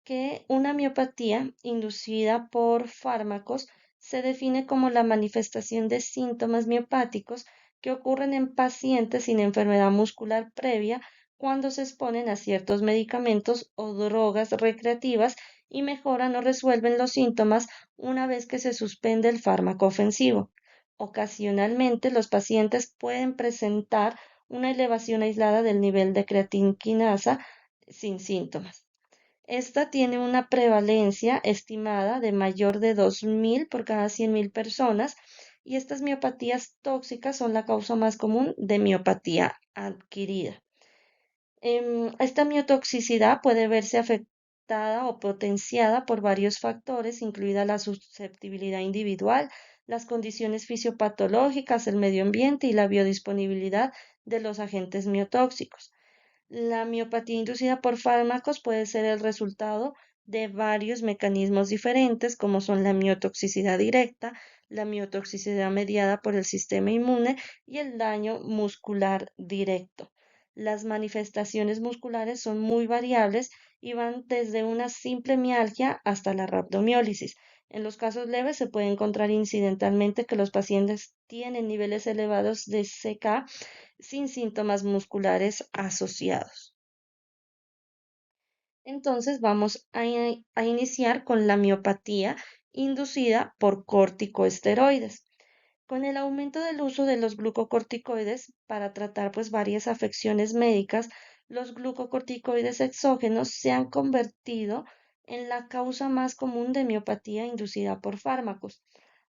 que una miopatía inducida por fármacos se define como la manifestación de síntomas miopáticos que ocurren en pacientes sin enfermedad muscular previa cuando se exponen a ciertos medicamentos o drogas recreativas y mejoran o resuelven los síntomas una vez que se suspende el fármaco ofensivo. Ocasionalmente, los pacientes pueden presentar una elevación aislada del nivel de creatinquinasa sin síntomas. Esta tiene una prevalencia estimada de mayor de 2.000 por cada 100.000 personas y estas miopatías tóxicas son la causa más común de miopatía adquirida. Esta miotoxicidad puede verse afectada o potenciada por varios factores, incluida la susceptibilidad individual, las condiciones fisiopatológicas, el medio ambiente y la biodisponibilidad de los agentes miotóxicos. La miopatía inducida por fármacos puede ser el resultado de varios mecanismos diferentes, como son la miotoxicidad directa, la miotoxicidad mediada por el sistema inmune y el daño muscular directo. Las manifestaciones musculares son muy variables y van desde una simple mialgia hasta la rhabdomiólisis. En los casos leves se puede encontrar incidentalmente que los pacientes tienen niveles elevados de CK sin síntomas musculares asociados. Entonces vamos a iniciar con la miopatía inducida por corticosteroides. Con el aumento del uso de los glucocorticoides para tratar pues varias afecciones médicas, los glucocorticoides exógenos se han convertido en la causa más común de miopatía inducida por fármacos.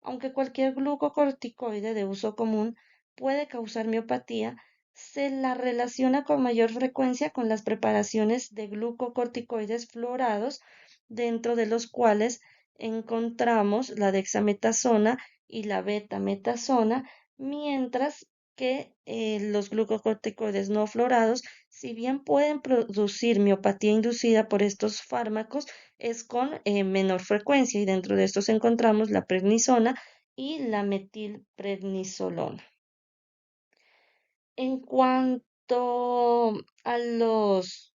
Aunque cualquier glucocorticoide de uso común puede causar miopatía, se la relaciona con mayor frecuencia con las preparaciones de glucocorticoides fluorados, dentro de los cuales encontramos la dexametasona y la betametasona, mientras que los glucocorticoides no fluorados, si bien pueden producir miopatía inducida por estos fármacos, es con menor frecuencia y dentro de estos encontramos la prednisona y la metilprednisolona. En cuanto a los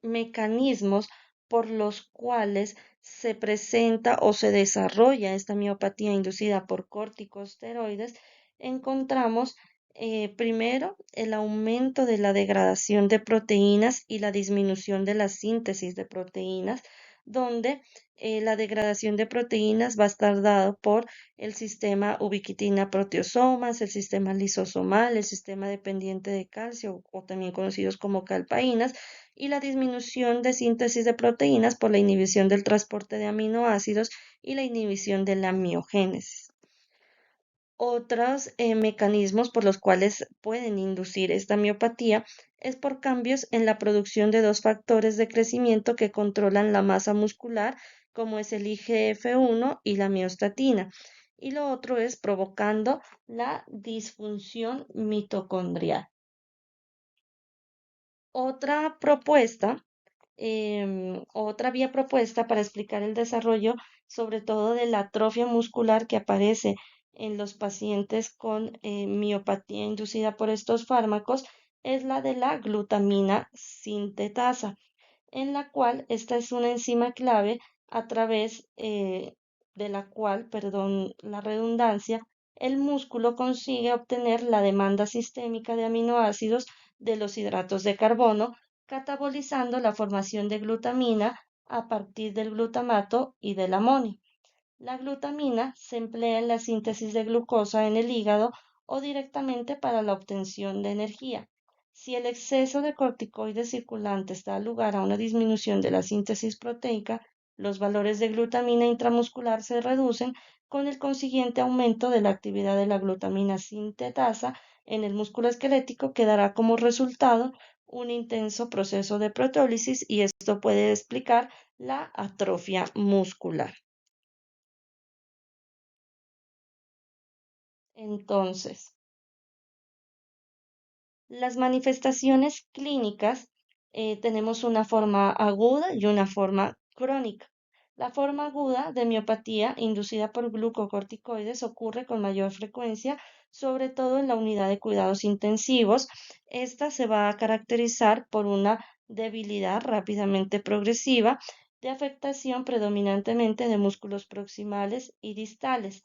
mecanismos por los cuales se presenta o se desarrolla esta miopatía inducida por corticosteroides, encontramos primero el aumento de la degradación de proteínas y la disminución de la síntesis de proteínas, donde la degradación de proteínas va a estar dado por el sistema ubiquitina proteosomas, el sistema lisosomal, el sistema dependiente de calcio o también conocidos como calpaínas, y la disminución de síntesis de proteínas por la inhibición del transporte de aminoácidos y la inhibición de la miogénesis. Otros mecanismos por los cuales pueden inducir esta miopatía es por cambios en la producción de dos factores de crecimiento que controlan la masa muscular, como es el IGF-1 y la miostatina. Y lo otro es provocando la disfunción mitocondrial. Otra propuesta, otra vía propuesta para explicar el desarrollo, sobre todo de la atrofia muscular que aparece en los pacientes con miopatía inducida por estos fármacos, es la de la glutamina sintetasa, en la cual esta es una enzima clave a través de la cual, perdón la redundancia, el músculo consigue obtener la demanda sistémica de aminoácidos de los hidratos de carbono, catabolizando la formación de glutamina a partir del glutamato y del amonio. La glutamina se emplea en la síntesis de glucosa en el hígado o directamente para la obtención de energía. Si el exceso de corticoides circulantes da lugar a una disminución de la síntesis proteica, los valores de glutamina intramuscular se reducen con el consiguiente aumento de la actividad de la glutamina sintetasa en el músculo esquelético, que dará como resultado un intenso proceso de proteólisis, y esto puede explicar la atrofia muscular. Entonces, las manifestaciones clínicas, tenemos una forma aguda y una forma crónica. La forma aguda de miopatía inducida por glucocorticoides ocurre con mayor frecuencia, sobre todo en la unidad de cuidados intensivos. Esta se va a caracterizar por una debilidad rápidamente progresiva, de afectación predominantemente de músculos proximales y distales.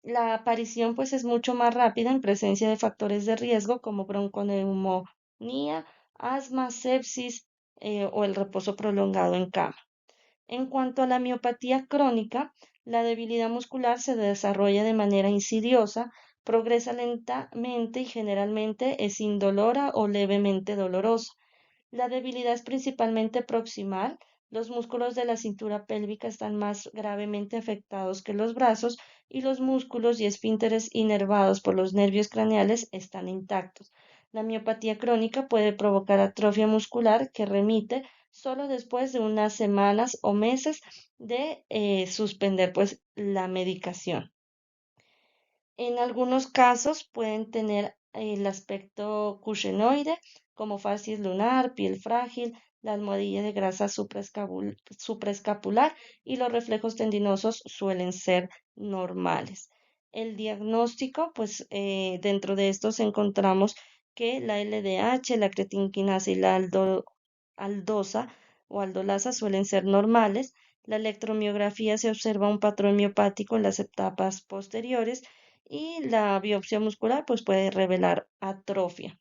La aparición pues es mucho más rápida en presencia de factores de riesgo como bronconeumonía, asma, sepsis, o el reposo prolongado en cama. En cuanto a la miopatía crónica, la debilidad muscular se desarrolla de manera insidiosa, progresa lentamente y generalmente es indolora o levemente dolorosa. La debilidad es principalmente proximal. Los músculos de la cintura pélvica están más gravemente afectados que los brazos, y los músculos y esfínteres inervados por los nervios craneales están intactos. La miopatía crónica puede provocar atrofia muscular que remite solo después de unas semanas o meses de suspender pues la medicación. En algunos casos pueden tener el aspecto cusenoide, como fascis lunar, piel frágil, la almohadilla de grasa supraescapular, y los reflejos tendinosos suelen ser normales. El diagnóstico, pues dentro de estos encontramos que la LDH, la creatinquinasa y la aldosa o aldolasa suelen ser normales. La electromiografía, se observa un patrón miopático en las etapas posteriores, y la biopsia muscular pues puede revelar atrofia.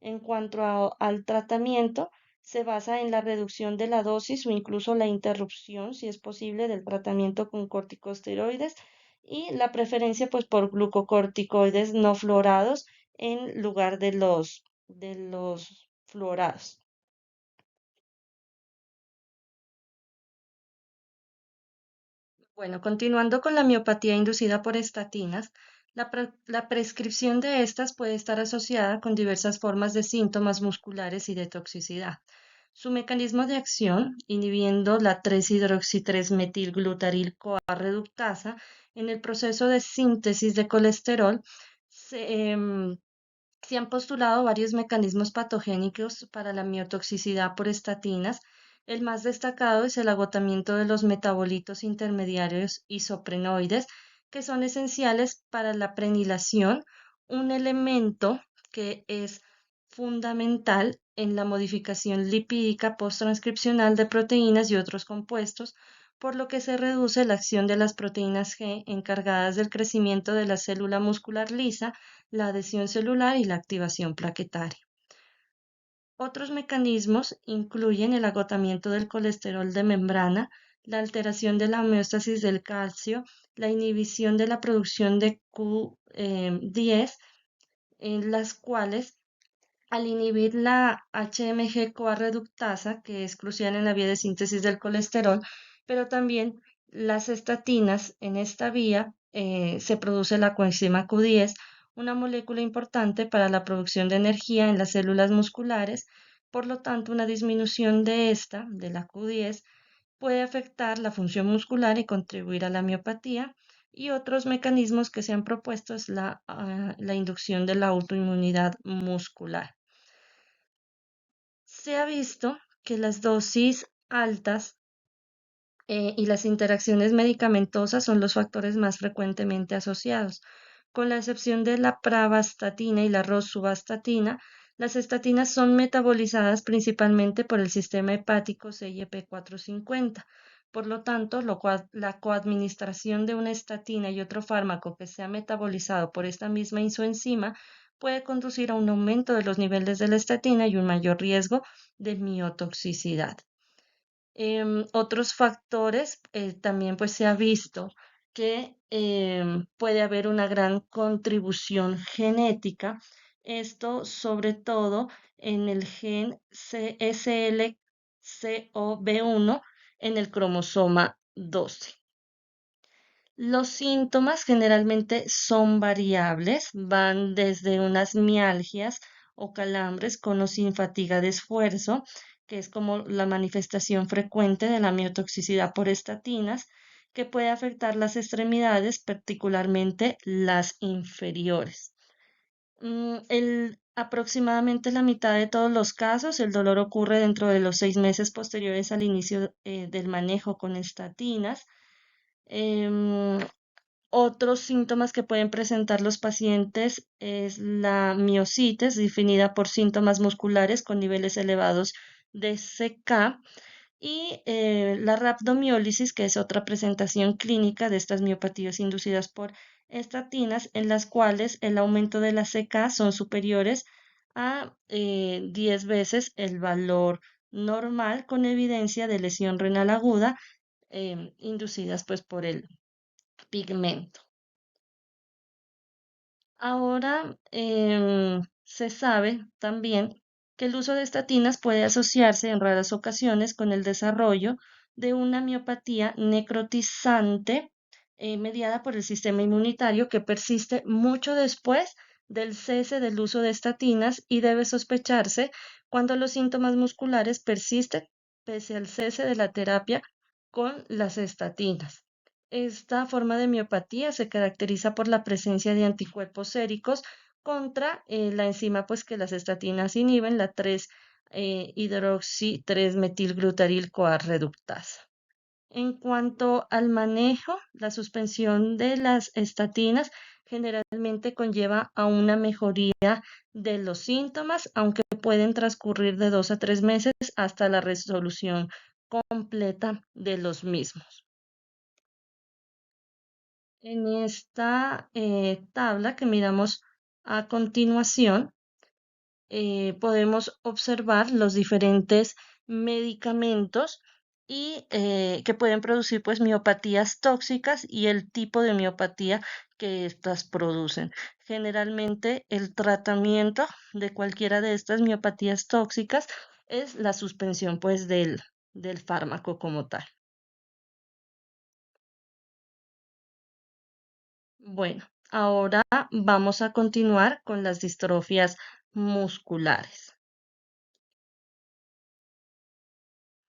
En cuanto al tratamiento, se basa en la reducción de la dosis o incluso la interrupción, si es posible, del tratamiento con corticosteroides, y la preferencia pues por glucocorticoides no fluorados en lugar de los fluorados. Bueno, continuando con la miopatía inducida por estatinas, la prescripción de estas puede estar asociada con diversas formas de síntomas musculares y de toxicidad. Su mecanismo de acción, inhibiendo la 3-hidroxi-3-metilglutaril-CoA reductasa en el proceso de síntesis de colesterol, se, em, se han postulado varios mecanismos patogénicos para la miotoxicidad por estatinas. El más destacado es el agotamiento de los metabolitos intermediarios isoprenoides, que son esenciales para la prenilación, un elemento que es fundamental en la modificación lipídica posttranscripcional de proteínas y otros compuestos, por lo que se reduce la acción de las proteínas G encargadas del crecimiento de la célula muscular lisa, la adhesión celular y la activación plaquetaria. Otros mecanismos incluyen el agotamiento del colesterol de membrana, la alteración de la homeostasis del calcio, la inhibición de la producción de Q10, en las cuales, al inhibir la HMG-CoA reductasa, que es crucial en la vía de síntesis del colesterol, pero también las estatinas, en esta vía se produce la coenzima Q10, una molécula importante para la producción de energía en las células musculares. Por lo tanto, una disminución de esta, de la Q10, puede afectar la función muscular y contribuir a la miopatía. Y otros mecanismos que se han propuesto es la inducción de la autoinmunidad muscular. Se ha visto que las dosis altas y las interacciones medicamentosas son los factores más frecuentemente asociados. Con la excepción de la pravastatina y la rosuvastatina, las estatinas son metabolizadas principalmente por el sistema hepático CYP450. Por lo tanto, la coadministración de una estatina y otro fármaco que sea metabolizado por esta misma isoenzima puede conducir a un aumento de los niveles de la estatina y un mayor riesgo de miotoxicidad. Otros factores, también pues se ha visto que puede haber una gran contribución genética, esto sobre todo en el gen SLCOB1 en el cromosoma 12. Los síntomas generalmente son variables, van desde unas mialgias o calambres con o sin fatiga de esfuerzo, que es como la manifestación frecuente de la miotoxicidad por estatinas, que puede afectar las extremidades, particularmente las inferiores. Aproximadamente la mitad de todos los casos, el dolor ocurre dentro de los 6 meses posteriores al inicio del manejo con estatinas. Em, Otros síntomas que pueden presentar los pacientes es la miositis, definida por síntomas musculares con niveles elevados de CK, y la rhabdomiólisis, que es otra presentación clínica de estas miopatías inducidas por estatinas, en las cuales el aumento de la CK son superiores a 10 veces el valor normal, con evidencia de lesión renal aguda inducidas pues por el pigmento. Ahora se sabe también que el uso de estatinas puede asociarse en raras ocasiones con el desarrollo de una miopatía necrotizante mediada por el sistema inmunitario que persiste mucho después del cese del uso de estatinas y debe sospecharse cuando los síntomas musculares persisten pese al cese de la terapia con las estatinas. Esta forma de miopatía se caracteriza por la presencia de anticuerpos séricos contra la enzima pues, que las estatinas inhiben, la 3-hidroxi 3-metilglutaryl-CoA reductasa. En cuanto al manejo, la suspensión de las estatinas generalmente conlleva a una mejoría de los síntomas, aunque pueden transcurrir de 2 a 3 meses hasta la resolución completa de los mismos. En esta tabla que miramos a continuación, podemos observar los diferentes medicamentos y que pueden producir pues miopatías tóxicas y el tipo de miopatía que estas producen. Generalmente el tratamiento de cualquiera de estas miopatías tóxicas es la suspensión pues del fármaco como tal. Bueno, ahora vamos a continuar con las distrofias musculares.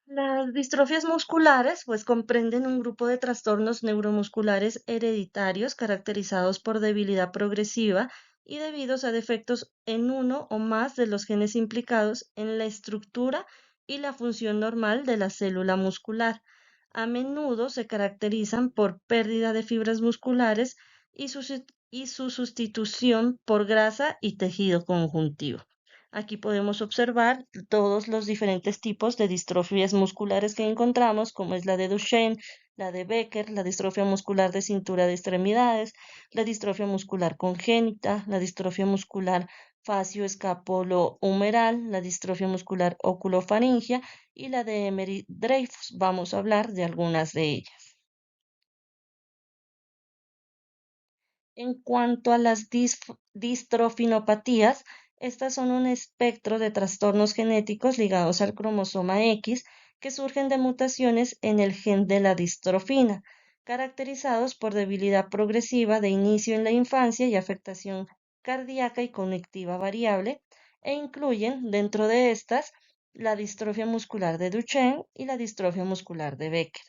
Las distrofias musculares pues comprenden un grupo de trastornos neuromusculares hereditarios caracterizados por debilidad progresiva y debidos a defectos en uno o más de los genes implicados en la estructura y la función normal de la célula muscular. A menudo se caracterizan por pérdida de fibras musculares y su sustitución por grasa y tejido conjuntivo. Aquí podemos observar todos los diferentes tipos de distrofias musculares que encontramos, como es la de Duchenne, la de Becker, la distrofia muscular de cintura de extremidades, la distrofia muscular congénita, la distrofia muscular facio-escapulo-humeral, la distrofia muscular oculofaringia y la de Emery-Dreifuss. Vamos a hablar de algunas de ellas. En cuanto a las distrofinopatías, estas son un espectro de trastornos genéticos ligados al cromosoma X que surgen de mutaciones en el gen de la distrofina, caracterizados por debilidad progresiva de inicio en la infancia y afectación cardíaca y cognitiva variable, e incluyen dentro de estas la distrofia muscular de Duchenne y la distrofia muscular de Becker.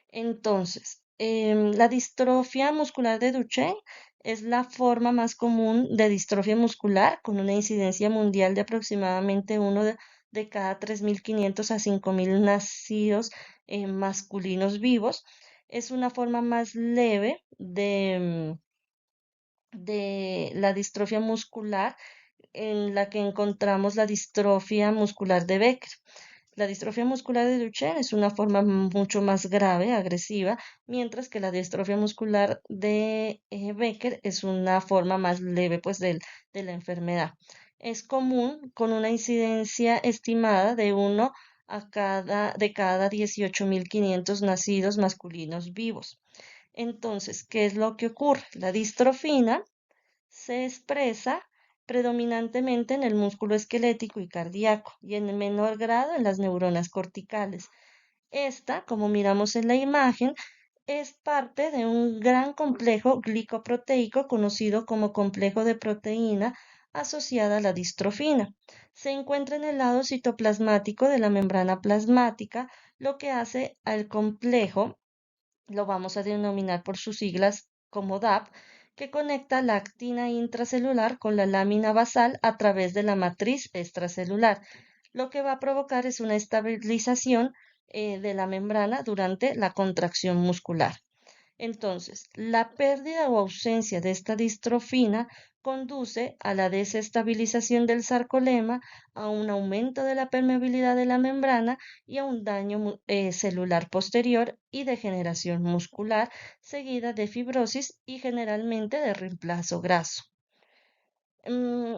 Entonces, la distrofia muscular de Duchenne Es la forma más común de distrofia muscular, con una incidencia mundial de aproximadamente uno de cada 3.500 a 5.000 nacidos masculinos vivos. Es una forma más leve de la distrofia muscular, en la que encontramos la distrofia muscular de Becker. La distrofia muscular de Duchenne es una forma mucho más grave, agresiva, mientras que la distrofia muscular de Becker es una forma más leve, pues, de la enfermedad. Es común con una incidencia estimada de uno de cada 18.500 nacidos masculinos vivos. Entonces, ¿qué es lo que ocurre? La distrofina se expresa predominantemente en el músculo esquelético y cardíaco y en menor grado en las neuronas corticales. Esta, como miramos en la imagen, es parte de un gran complejo glicoproteico conocido como complejo de proteína asociada a la distrofina. Se encuentra en el lado citoplasmático de la membrana plasmática, lo que hace al complejo, lo vamos a denominar por sus siglas como DAP, que conecta la actina intracelular con la lámina basal a través de la matriz extracelular. Lo que va a provocar es una estabilización de la membrana durante la contracción muscular. Entonces, la pérdida o ausencia de esta distrofina conduce a la desestabilización del sarcolema, a un aumento de la permeabilidad de la membrana y a un daño celular posterior y degeneración muscular, seguida de fibrosis y generalmente de reemplazo graso. Mm,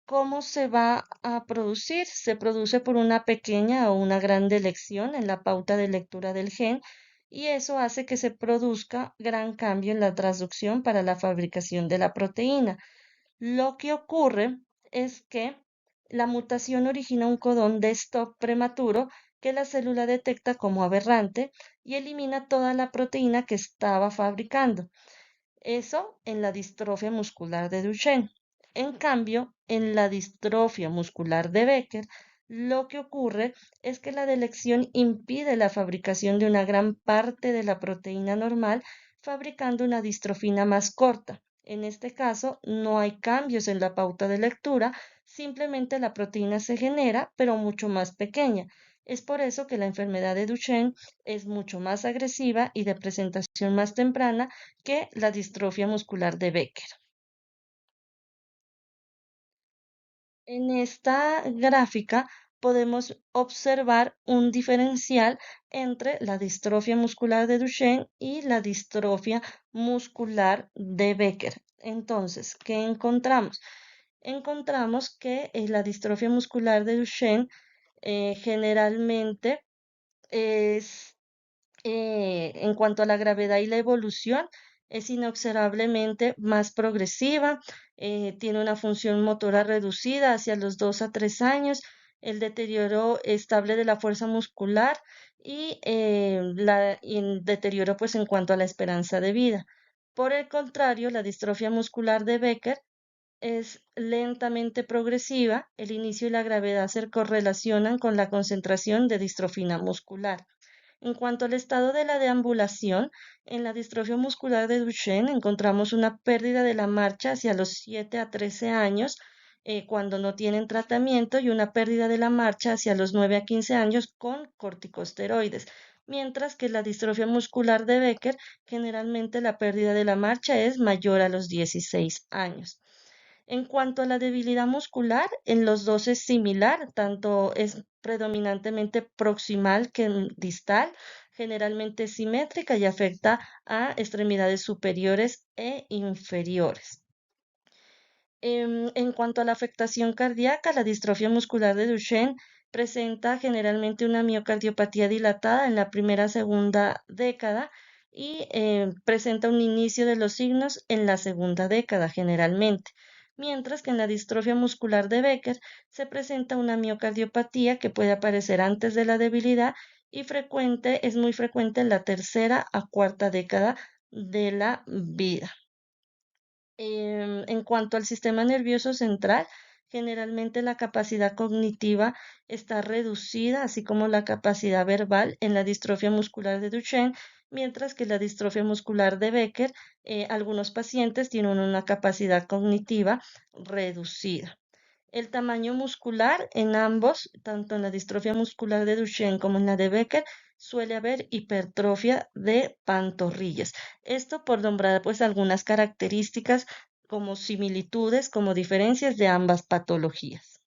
¿Cómo se va a producir? Se produce por una pequeña o una gran delección en la pauta de lectura del gen, y eso hace que se produzca gran cambio en la transducción para la fabricación de la proteína. Lo que ocurre es que la mutación origina un codón de stop prematuro que la célula detecta como aberrante y elimina toda la proteína que estaba fabricando. Eso en la distrofia muscular de Duchenne. En cambio, en la distrofia muscular de Becker, lo que ocurre es que la delección impide la fabricación de una gran parte de la proteína normal, fabricando una distrofina más corta. En este caso, no hay cambios en la pauta de lectura, simplemente la proteína se genera, pero mucho más pequeña. Es por eso que la enfermedad de Duchenne es mucho más agresiva y de presentación más temprana que la distrofia muscular de Becker. En esta gráfica podemos observar un diferencial entre la distrofia muscular de Duchenne y la distrofia muscular de Becker. Entonces, ¿qué encontramos? Encontramos que la distrofia muscular de Duchenne generalmente es en cuanto a la gravedad y la evolución, es inexorablemente más progresiva, tiene una función motora reducida hacia los 2 a 3 años, el deterioro estable de la fuerza muscular y el deterioro pues en cuanto a la esperanza de vida. Por el contrario, la distrofia muscular de Becker es lentamente progresiva, el inicio y la gravedad se correlacionan con la concentración de distrofina muscular. En cuanto al estado de la deambulación, en la distrofia muscular de Duchenne encontramos una pérdida de la marcha hacia los 7 a 13 años cuando no tienen tratamiento y una pérdida de la marcha hacia los 9 a 15 años con corticosteroides, mientras que la distrofia muscular de Becker generalmente la pérdida de la marcha es mayor a los 16 años. En cuanto a la debilidad muscular, en los dos es similar, tanto es predominantemente proximal que distal, generalmente simétrica y afecta a extremidades superiores e inferiores. En cuanto a la afectación cardíaca, la distrofia muscular de Duchenne presenta generalmente una miocardiopatía dilatada en la primera segunda década y presenta un inicio de los signos en la segunda década generalmente, mientras que en la distrofia muscular de Becker se presenta una miocardiopatía que puede aparecer antes de la debilidad y es muy frecuente en la tercera a cuarta década de la vida. En cuanto al sistema nervioso central, generalmente la capacidad cognitiva está reducida, así como la capacidad verbal en la distrofia muscular de Duchenne, mientras que la distrofia muscular de Becker, algunos pacientes tienen una capacidad cognitiva reducida. El tamaño muscular en ambos, tanto en la distrofia muscular de Duchenne como en la de Becker, suele haber hipertrofia de pantorrillas. Esto por nombrar pues algunas características como similitudes, como diferencias de ambas patologías.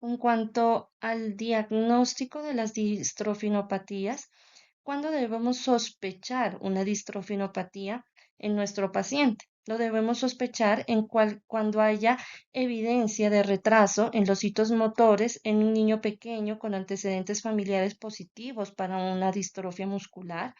En cuanto al diagnóstico de las distrofinopatías, ¿cuándo debemos sospechar una distrofinopatía en nuestro paciente? Lo debemos sospechar cuando haya evidencia de retraso en los hitos motores en un niño pequeño con antecedentes familiares positivos para una distrofia muscular,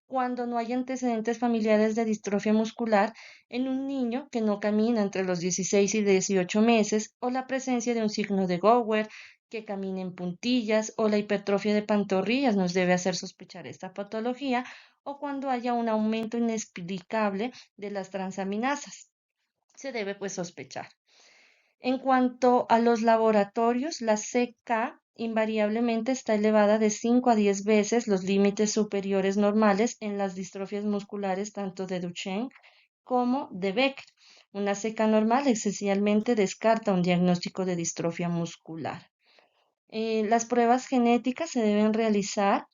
cuando no hay antecedentes familiares de distrofia muscular en un niño que no camina entre los 16 y 18 meses, o la presencia de un signo de Gower que camina en puntillas, o la hipertrofia de pantorrillas nos debe hacer sospechar esta patología, o cuando haya un aumento inexplicable de las transaminasas. Se debe pues sospechar. En cuanto a los laboratorios, la CK invariablemente está elevada de 5 a 10 veces los límites superiores normales en las distrofias musculares tanto de Duchenne como de Becker. Una CK normal esencialmente descarta un diagnóstico de distrofia muscular. Las pruebas genéticas se deben realizar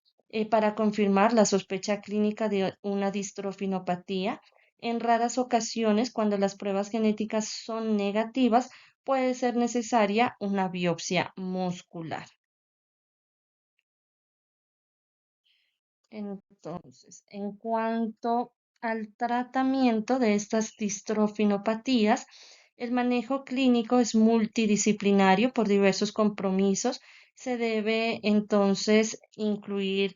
para confirmar la sospecha clínica de una distrofinopatía. En raras ocasiones, cuando las pruebas genéticas son negativas, puede ser necesaria una biopsia muscular. Entonces, en cuanto al tratamiento de estas distrofinopatías, el manejo clínico es multidisciplinario por diversos compromisos. Se debe entonces incluir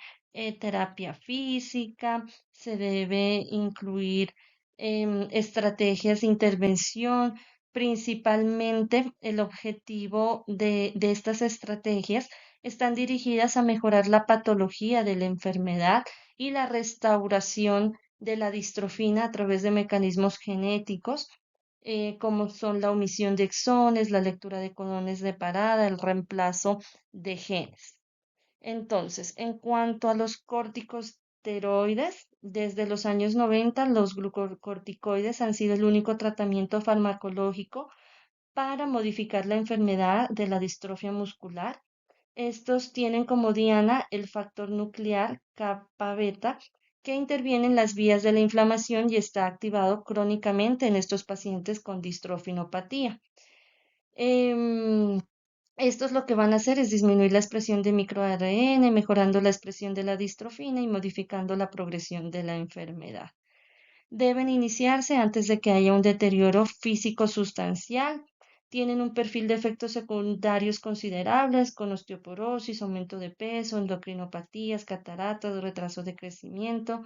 terapia física, se debe incluir estrategias de intervención. Principalmente el objetivo de estas estrategias están dirigidas a mejorar la patología de la enfermedad y la restauración de la distrofina a través de mecanismos genéticos, como son la omisión de exones, la lectura de codones de parada, el reemplazo de genes. Entonces, en cuanto a los corticosteroides, desde los años 90 los glucocorticoides han sido el único tratamiento farmacológico para modificar la enfermedad de la distrofia muscular. Estos tienen como diana el factor nuclear kappa beta, que interviene en las vías de la inflamación y está activado crónicamente en estos pacientes con distrofinopatía. Em, Estos lo que van a hacer es disminuir la expresión de microARN, mejorando la expresión de la distrofina y modificando la progresión de la enfermedad. Deben iniciarse antes de que haya un deterioro físico sustancial. Tienen un perfil de efectos secundarios considerables, con osteoporosis, aumento de peso, endocrinopatías, cataratas, retraso de crecimiento.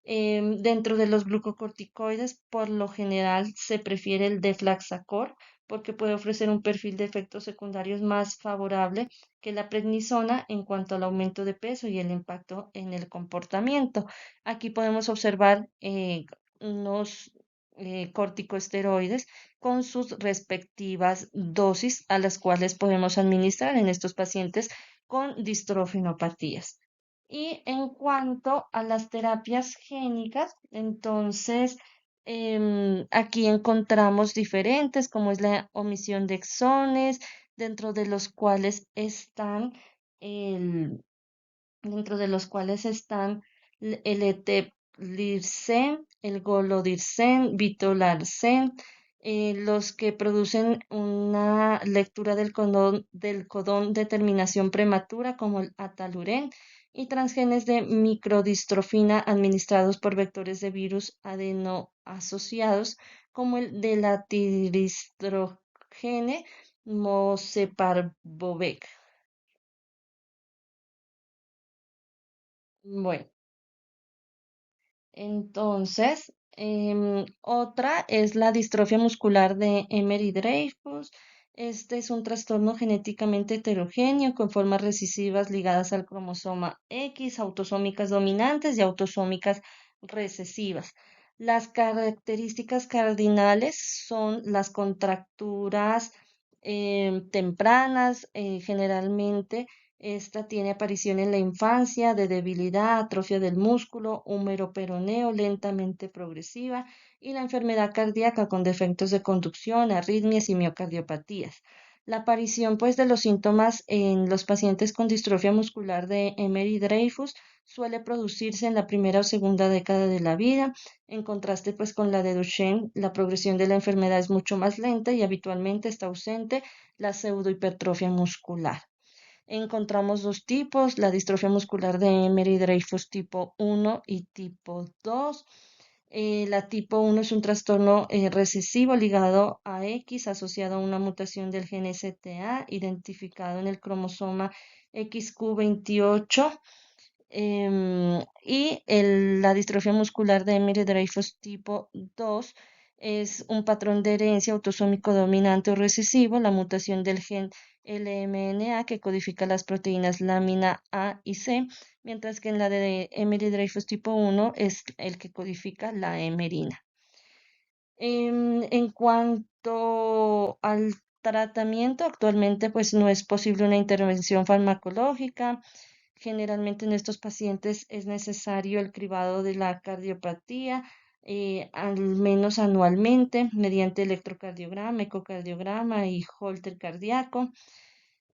Dentro de los glucocorticoides, por lo general se prefiere el deflaxacor porque puede ofrecer un perfil de efectos secundarios más favorable que la prednisona en cuanto al aumento de peso y el impacto en el comportamiento. Aquí podemos observar unos corticosteroides con sus respectivas dosis a las cuales podemos administrar en estos pacientes con distrofinopatías. Y en cuanto a las terapias génicas, entonces aquí encontramos diferentes, como es la omisión de exones, dentro de los cuales están el, dentro de los cuales están el eteplirsen, el golodirsen, vitolarsen, los que producen una lectura del codón de terminación prematura, como el ataluren, y transgenes de microdistrofina administrados por vectores de virus adenoasociados, como el de la tiristrogene moseparvovec. Bueno. Entonces, otra es la distrofia muscular de Emery-Dreifuss. Este es un trastorno genéticamente heterogéneo con formas recesivas ligadas al cromosoma X, autosómicas dominantes y autosómicas recesivas. Las características cardinales son las contracturas tempranas, generalmente Esta tiene aparición en la infancia de debilidad, atrofia del músculo, húmero peroneo lentamente progresiva y la enfermedad cardíaca con defectos de conducción, arritmias y miocardiopatías. La aparición pues de los síntomas en los pacientes con distrofia muscular de Emery-Dreifuss suele producirse en la primera o segunda década de la vida. En contraste pues con la de Duchenne, la progresión de la enfermedad es mucho más lenta y habitualmente está ausente la pseudohipertrofia muscular. Encontramos dos tipos, la distrofia muscular de Emery-Dreifuss tipo 1 y tipo 2. La tipo 1 es un trastorno recesivo ligado a X asociado a una mutación del gen STA identificado en el cromosoma XQ28. La distrofia muscular de Emery-Dreifuss tipo 2 es un patrón de herencia autosómico dominante o recesivo, la mutación del gen LMNA que codifica las proteínas lámina A y C, mientras que en la de Emery-Dreifuss tipo 1 es el que codifica la hemerina. En cuanto al tratamiento, actualmente pues no es posible una intervención farmacológica. Generalmente en estos pacientes es necesario el cribado de la cardiopatía, al menos anualmente, mediante electrocardiograma, ecocardiograma y holter cardíaco.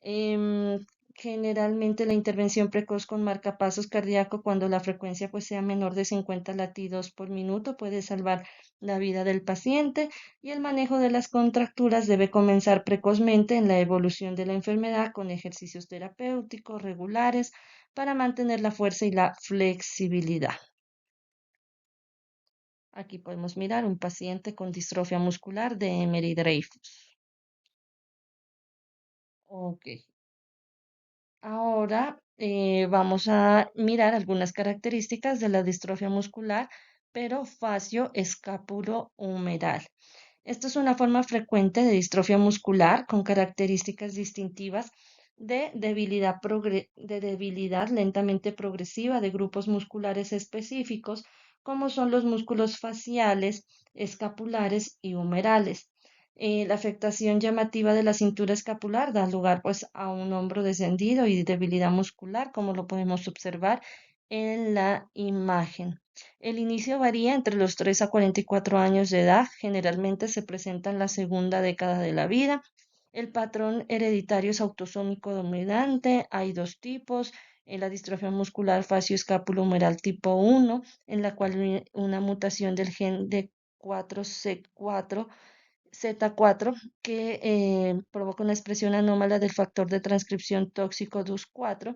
Em, Generalmente la intervención precoz con marcapasos cardíaco cuando la frecuencia pues sea menor de 50 latidos por minuto puede salvar la vida del paciente y el manejo de las contracturas debe comenzar precozmente en la evolución de la enfermedad con ejercicios terapéuticos regulares para mantener la fuerza y la flexibilidad. Aquí podemos mirar un paciente con distrofia muscular de Emery-Dreifuss. Ok. Ahora vamos a mirar algunas características de la distrofia muscular, pero facio-escapulo-humeral. Esto es una forma frecuente de distrofia muscular con características distintivas de debilidad lentamente progresiva de grupos musculares específicos, como son los músculos faciales, escapulares y humerales. La afectación llamativa de la cintura escapular da lugar pues a un hombro descendido y debilidad muscular, como lo podemos observar en la imagen. El inicio varía entre los 3 a 44 años de edad, generalmente se presenta en la segunda década de la vida. El patrón hereditario es autosómico dominante, hay dos tipos, en la distrofia muscular facio-escapulohumeral tipo 1, en la cual una mutación del gen de 4C4 Z4 que provoca una expresión anómala del factor de transcripción tóxico DUS4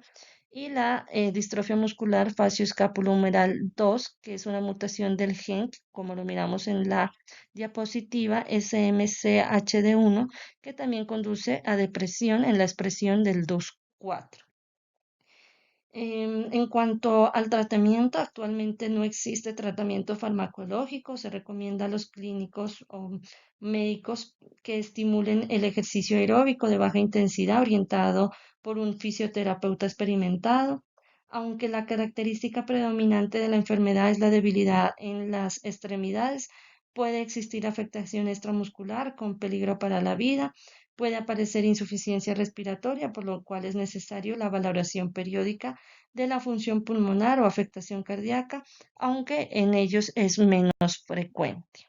y la distrofia muscular facio-escapulohumeral 2, que es una mutación del gen, como lo miramos en la diapositiva, SMCHD1, que también conduce a depresión en la expresión del DUS4. En cuanto al tratamiento, actualmente no existe tratamiento farmacológico. Se recomienda a los clínicos o médicos que estimulen el ejercicio aeróbico de baja intensidad orientado por un fisioterapeuta experimentado. Aunque la característica predominante de la enfermedad es la debilidad en las extremidades, puede existir afectación extramuscular con peligro para la vida. Puede aparecer insuficiencia respiratoria, por lo cual es necesario la valoración periódica de la función pulmonar o afectación cardíaca, aunque en ellos es menos frecuente.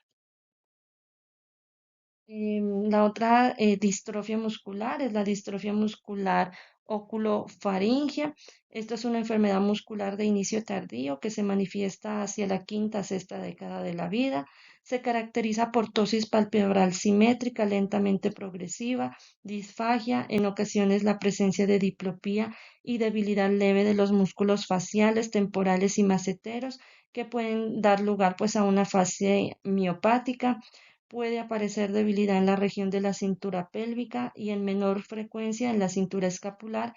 La otra distrofia muscular es la distrofia muscular oculofaringia. Esta es una enfermedad muscular de inicio tardío que se manifiesta hacia la quinta, sexta década de la vida. Se caracteriza por tosis palpebral simétrica, lentamente progresiva, disfagia, en ocasiones la presencia de diplopía y debilidad leve de los músculos faciales, temporales y maceteros que pueden dar lugar pues a una fase miopática. Puede aparecer debilidad en la región de la cintura pélvica y en menor frecuencia en la cintura escapular,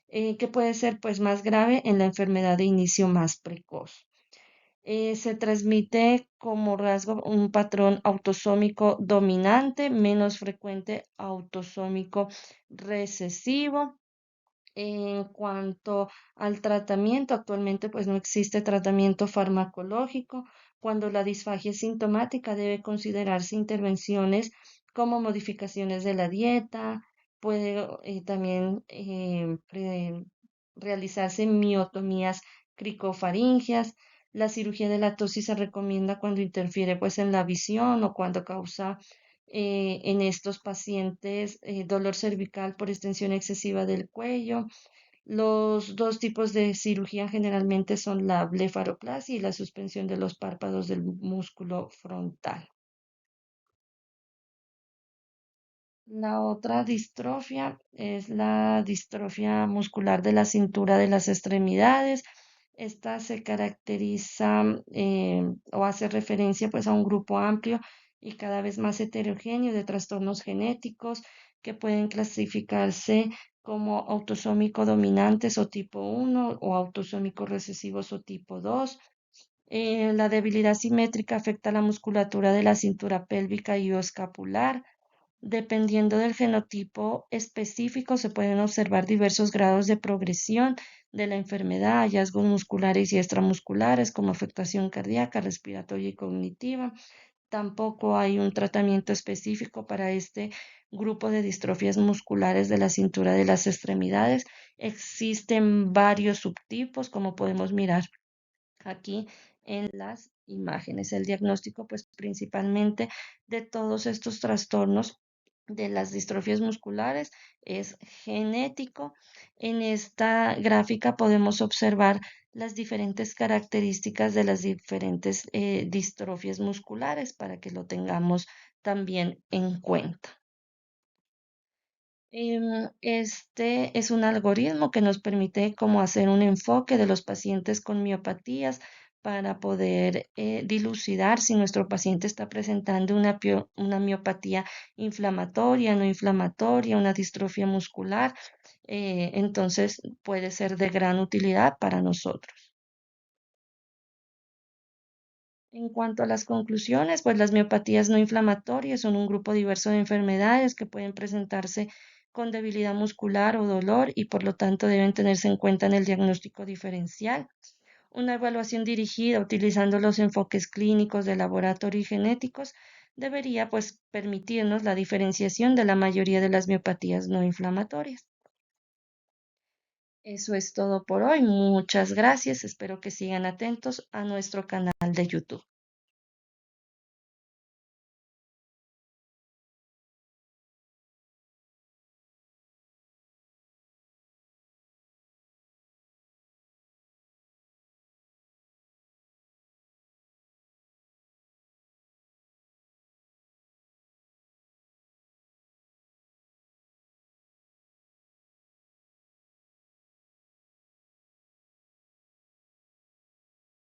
que puede ser pues más grave en la enfermedad de inicio más precoz. Se transmite como rasgo un patrón autosómico dominante, menos frecuente autosómico recesivo. En cuanto al tratamiento, actualmente pues no existe tratamiento farmacológico. Cuando la disfagia es sintomática, debe considerarse intervenciones como modificaciones de la dieta, puede también realizarse miotomías cricofaringeas. La cirugía de la tosis se recomienda cuando interfiere pues en la visión o cuando causa en estos pacientes dolor cervical por extensión excesiva del cuello. Los dos tipos de cirugía generalmente son la blefaroplastia y la suspensión de los párpados del músculo frontal. La otra distrofia es la distrofia muscular de la cintura de las extremidades. Esta se caracteriza o hace referencia pues a un grupo amplio y cada vez más heterogéneo de trastornos genéticos que pueden clasificarse como autosómico dominantes o tipo 1 o autosómicos recesivos o tipo 2. La debilidad simétrica afecta la musculatura de la cintura pélvica y o escapular. Dependiendo del genotipo específico, se pueden observar diversos grados de progresión de la enfermedad, hallazgos musculares y extramusculares como afectación cardíaca, respiratoria y cognitiva. Tampoco hay un tratamiento específico para este grupo de distrofias musculares de la cintura de las extremidades. Existen varios subtipos, como podemos mirar aquí en las imágenes. El diagnóstico, pues principalmente de todos estos trastornos de las distrofias musculares es genético. En esta gráfica podemos observar las diferentes características de las diferentes distrofias musculares para que lo tengamos también en cuenta. Este es un algoritmo que nos permite como hacer un enfoque de los pacientes con miopatías para poder dilucidar si nuestro paciente está presentando una miopatía inflamatoria, no inflamatoria, una distrofia muscular. Entonces puede ser de gran utilidad para nosotros. En cuanto a las conclusiones, pues las miopatías no inflamatorias son un grupo diverso de enfermedades que pueden presentarse con debilidad muscular o dolor y por lo tanto deben tenerse en cuenta en el diagnóstico diferencial. Una evaluación dirigida utilizando los enfoques clínicos de laboratorio y genéticos debería pues permitirnos la diferenciación de la mayoría de las miopatías no inflamatorias. Eso es todo por hoy. Muchas gracias. Espero que sigan atentos a nuestro canal de YouTube.